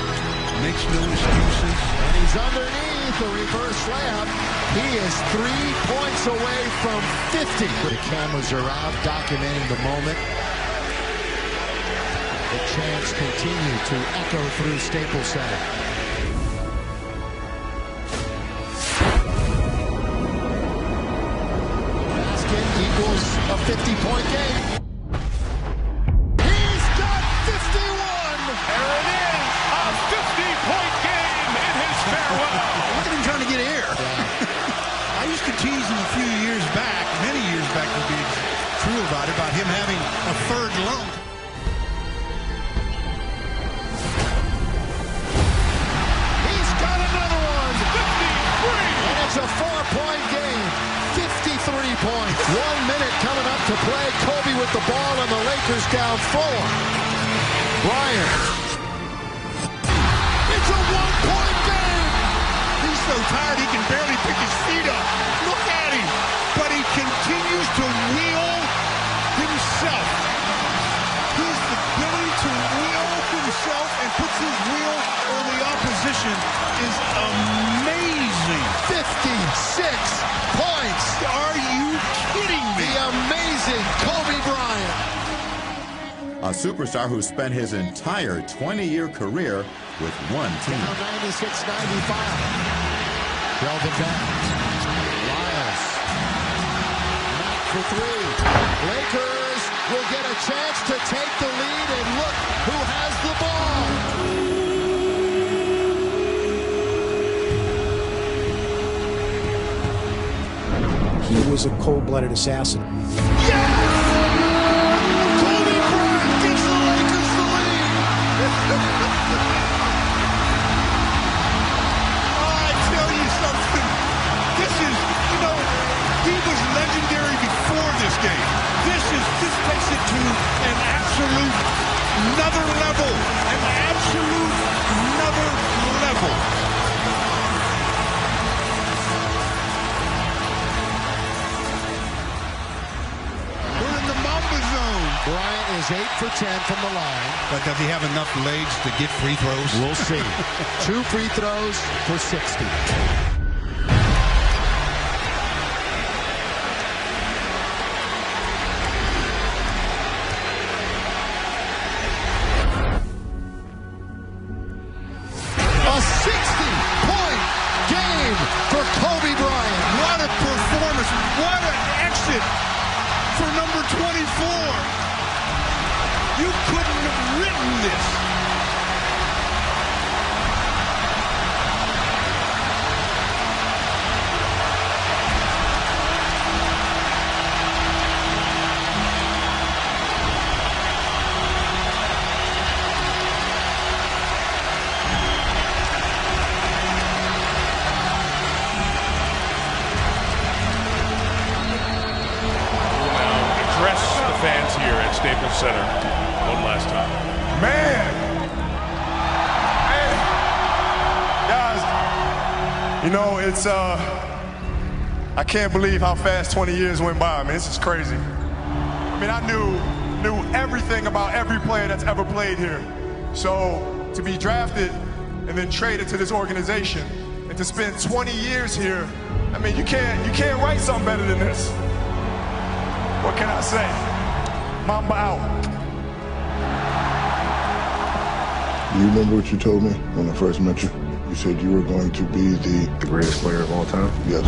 [SPEAKER 15] makes no excuses.
[SPEAKER 31] And he's underneath the reverse layup. He is 3 points away from 50. The cameras are out, documenting the moment. The chants continue to echo through Staples Center. Basket equals a 50-point game. He's got 51!
[SPEAKER 25] There it is, a 50-point game in his farewell.
[SPEAKER 15] Look at him trying to get air. I used to tease him a few years back, many years back to be true about him having a third lump.
[SPEAKER 31] He's got another one! 53! And it's a 4-point game. 53 points. 1 minute coming up to play. Kobe with the ball and the Lakers down 4. Bryant. It's a 1-point game.
[SPEAKER 15] He's so tired he can barely pick his feet up. Look at him. But he continues to wheel himself. His ability to wheel himself and puts his wheel on the opposition is amazing.
[SPEAKER 31] 56 points.
[SPEAKER 15] Are you kidding me?
[SPEAKER 31] The amazing Kobe Bryant.
[SPEAKER 3] A superstar who spent his entire 20-year career with one team.
[SPEAKER 31] Down 96-95. Delvin back. Lyles. Not for 3. Lakers will get a chance to take the lead, and look who has the ball.
[SPEAKER 22] He was a cold-blooded assassin.
[SPEAKER 31] Kobe Bryant gives the Lakers the lead.
[SPEAKER 15] I tell you something. This is, he was legendary before this game. This takes it to an absolute another level. An absolute another level. We're in the Mamba zone.
[SPEAKER 31] Bryant is 8 for 10 from the line.
[SPEAKER 15] But does he have enough legs to get free throws?
[SPEAKER 31] We'll see. 2 free throws for 60. A 60-point game for Kobe Bryant.
[SPEAKER 15] What a performance. What an exit for number 24. You couldn't have written this.
[SPEAKER 1] at Staples Center one last time.
[SPEAKER 4] Man! Guys, you know, it's, I can't believe how fast 20 years went by. I mean, this is crazy. I mean, I knew everything about every player that's ever played here. So to be drafted and then traded to this organization and to spend 20 years here, I mean, you can't write something better than this. What can I say? Mamba out.
[SPEAKER 6] Do you remember what you told me when I first met you? You said you were going to be the
[SPEAKER 16] greatest player of all time?
[SPEAKER 6] Yes.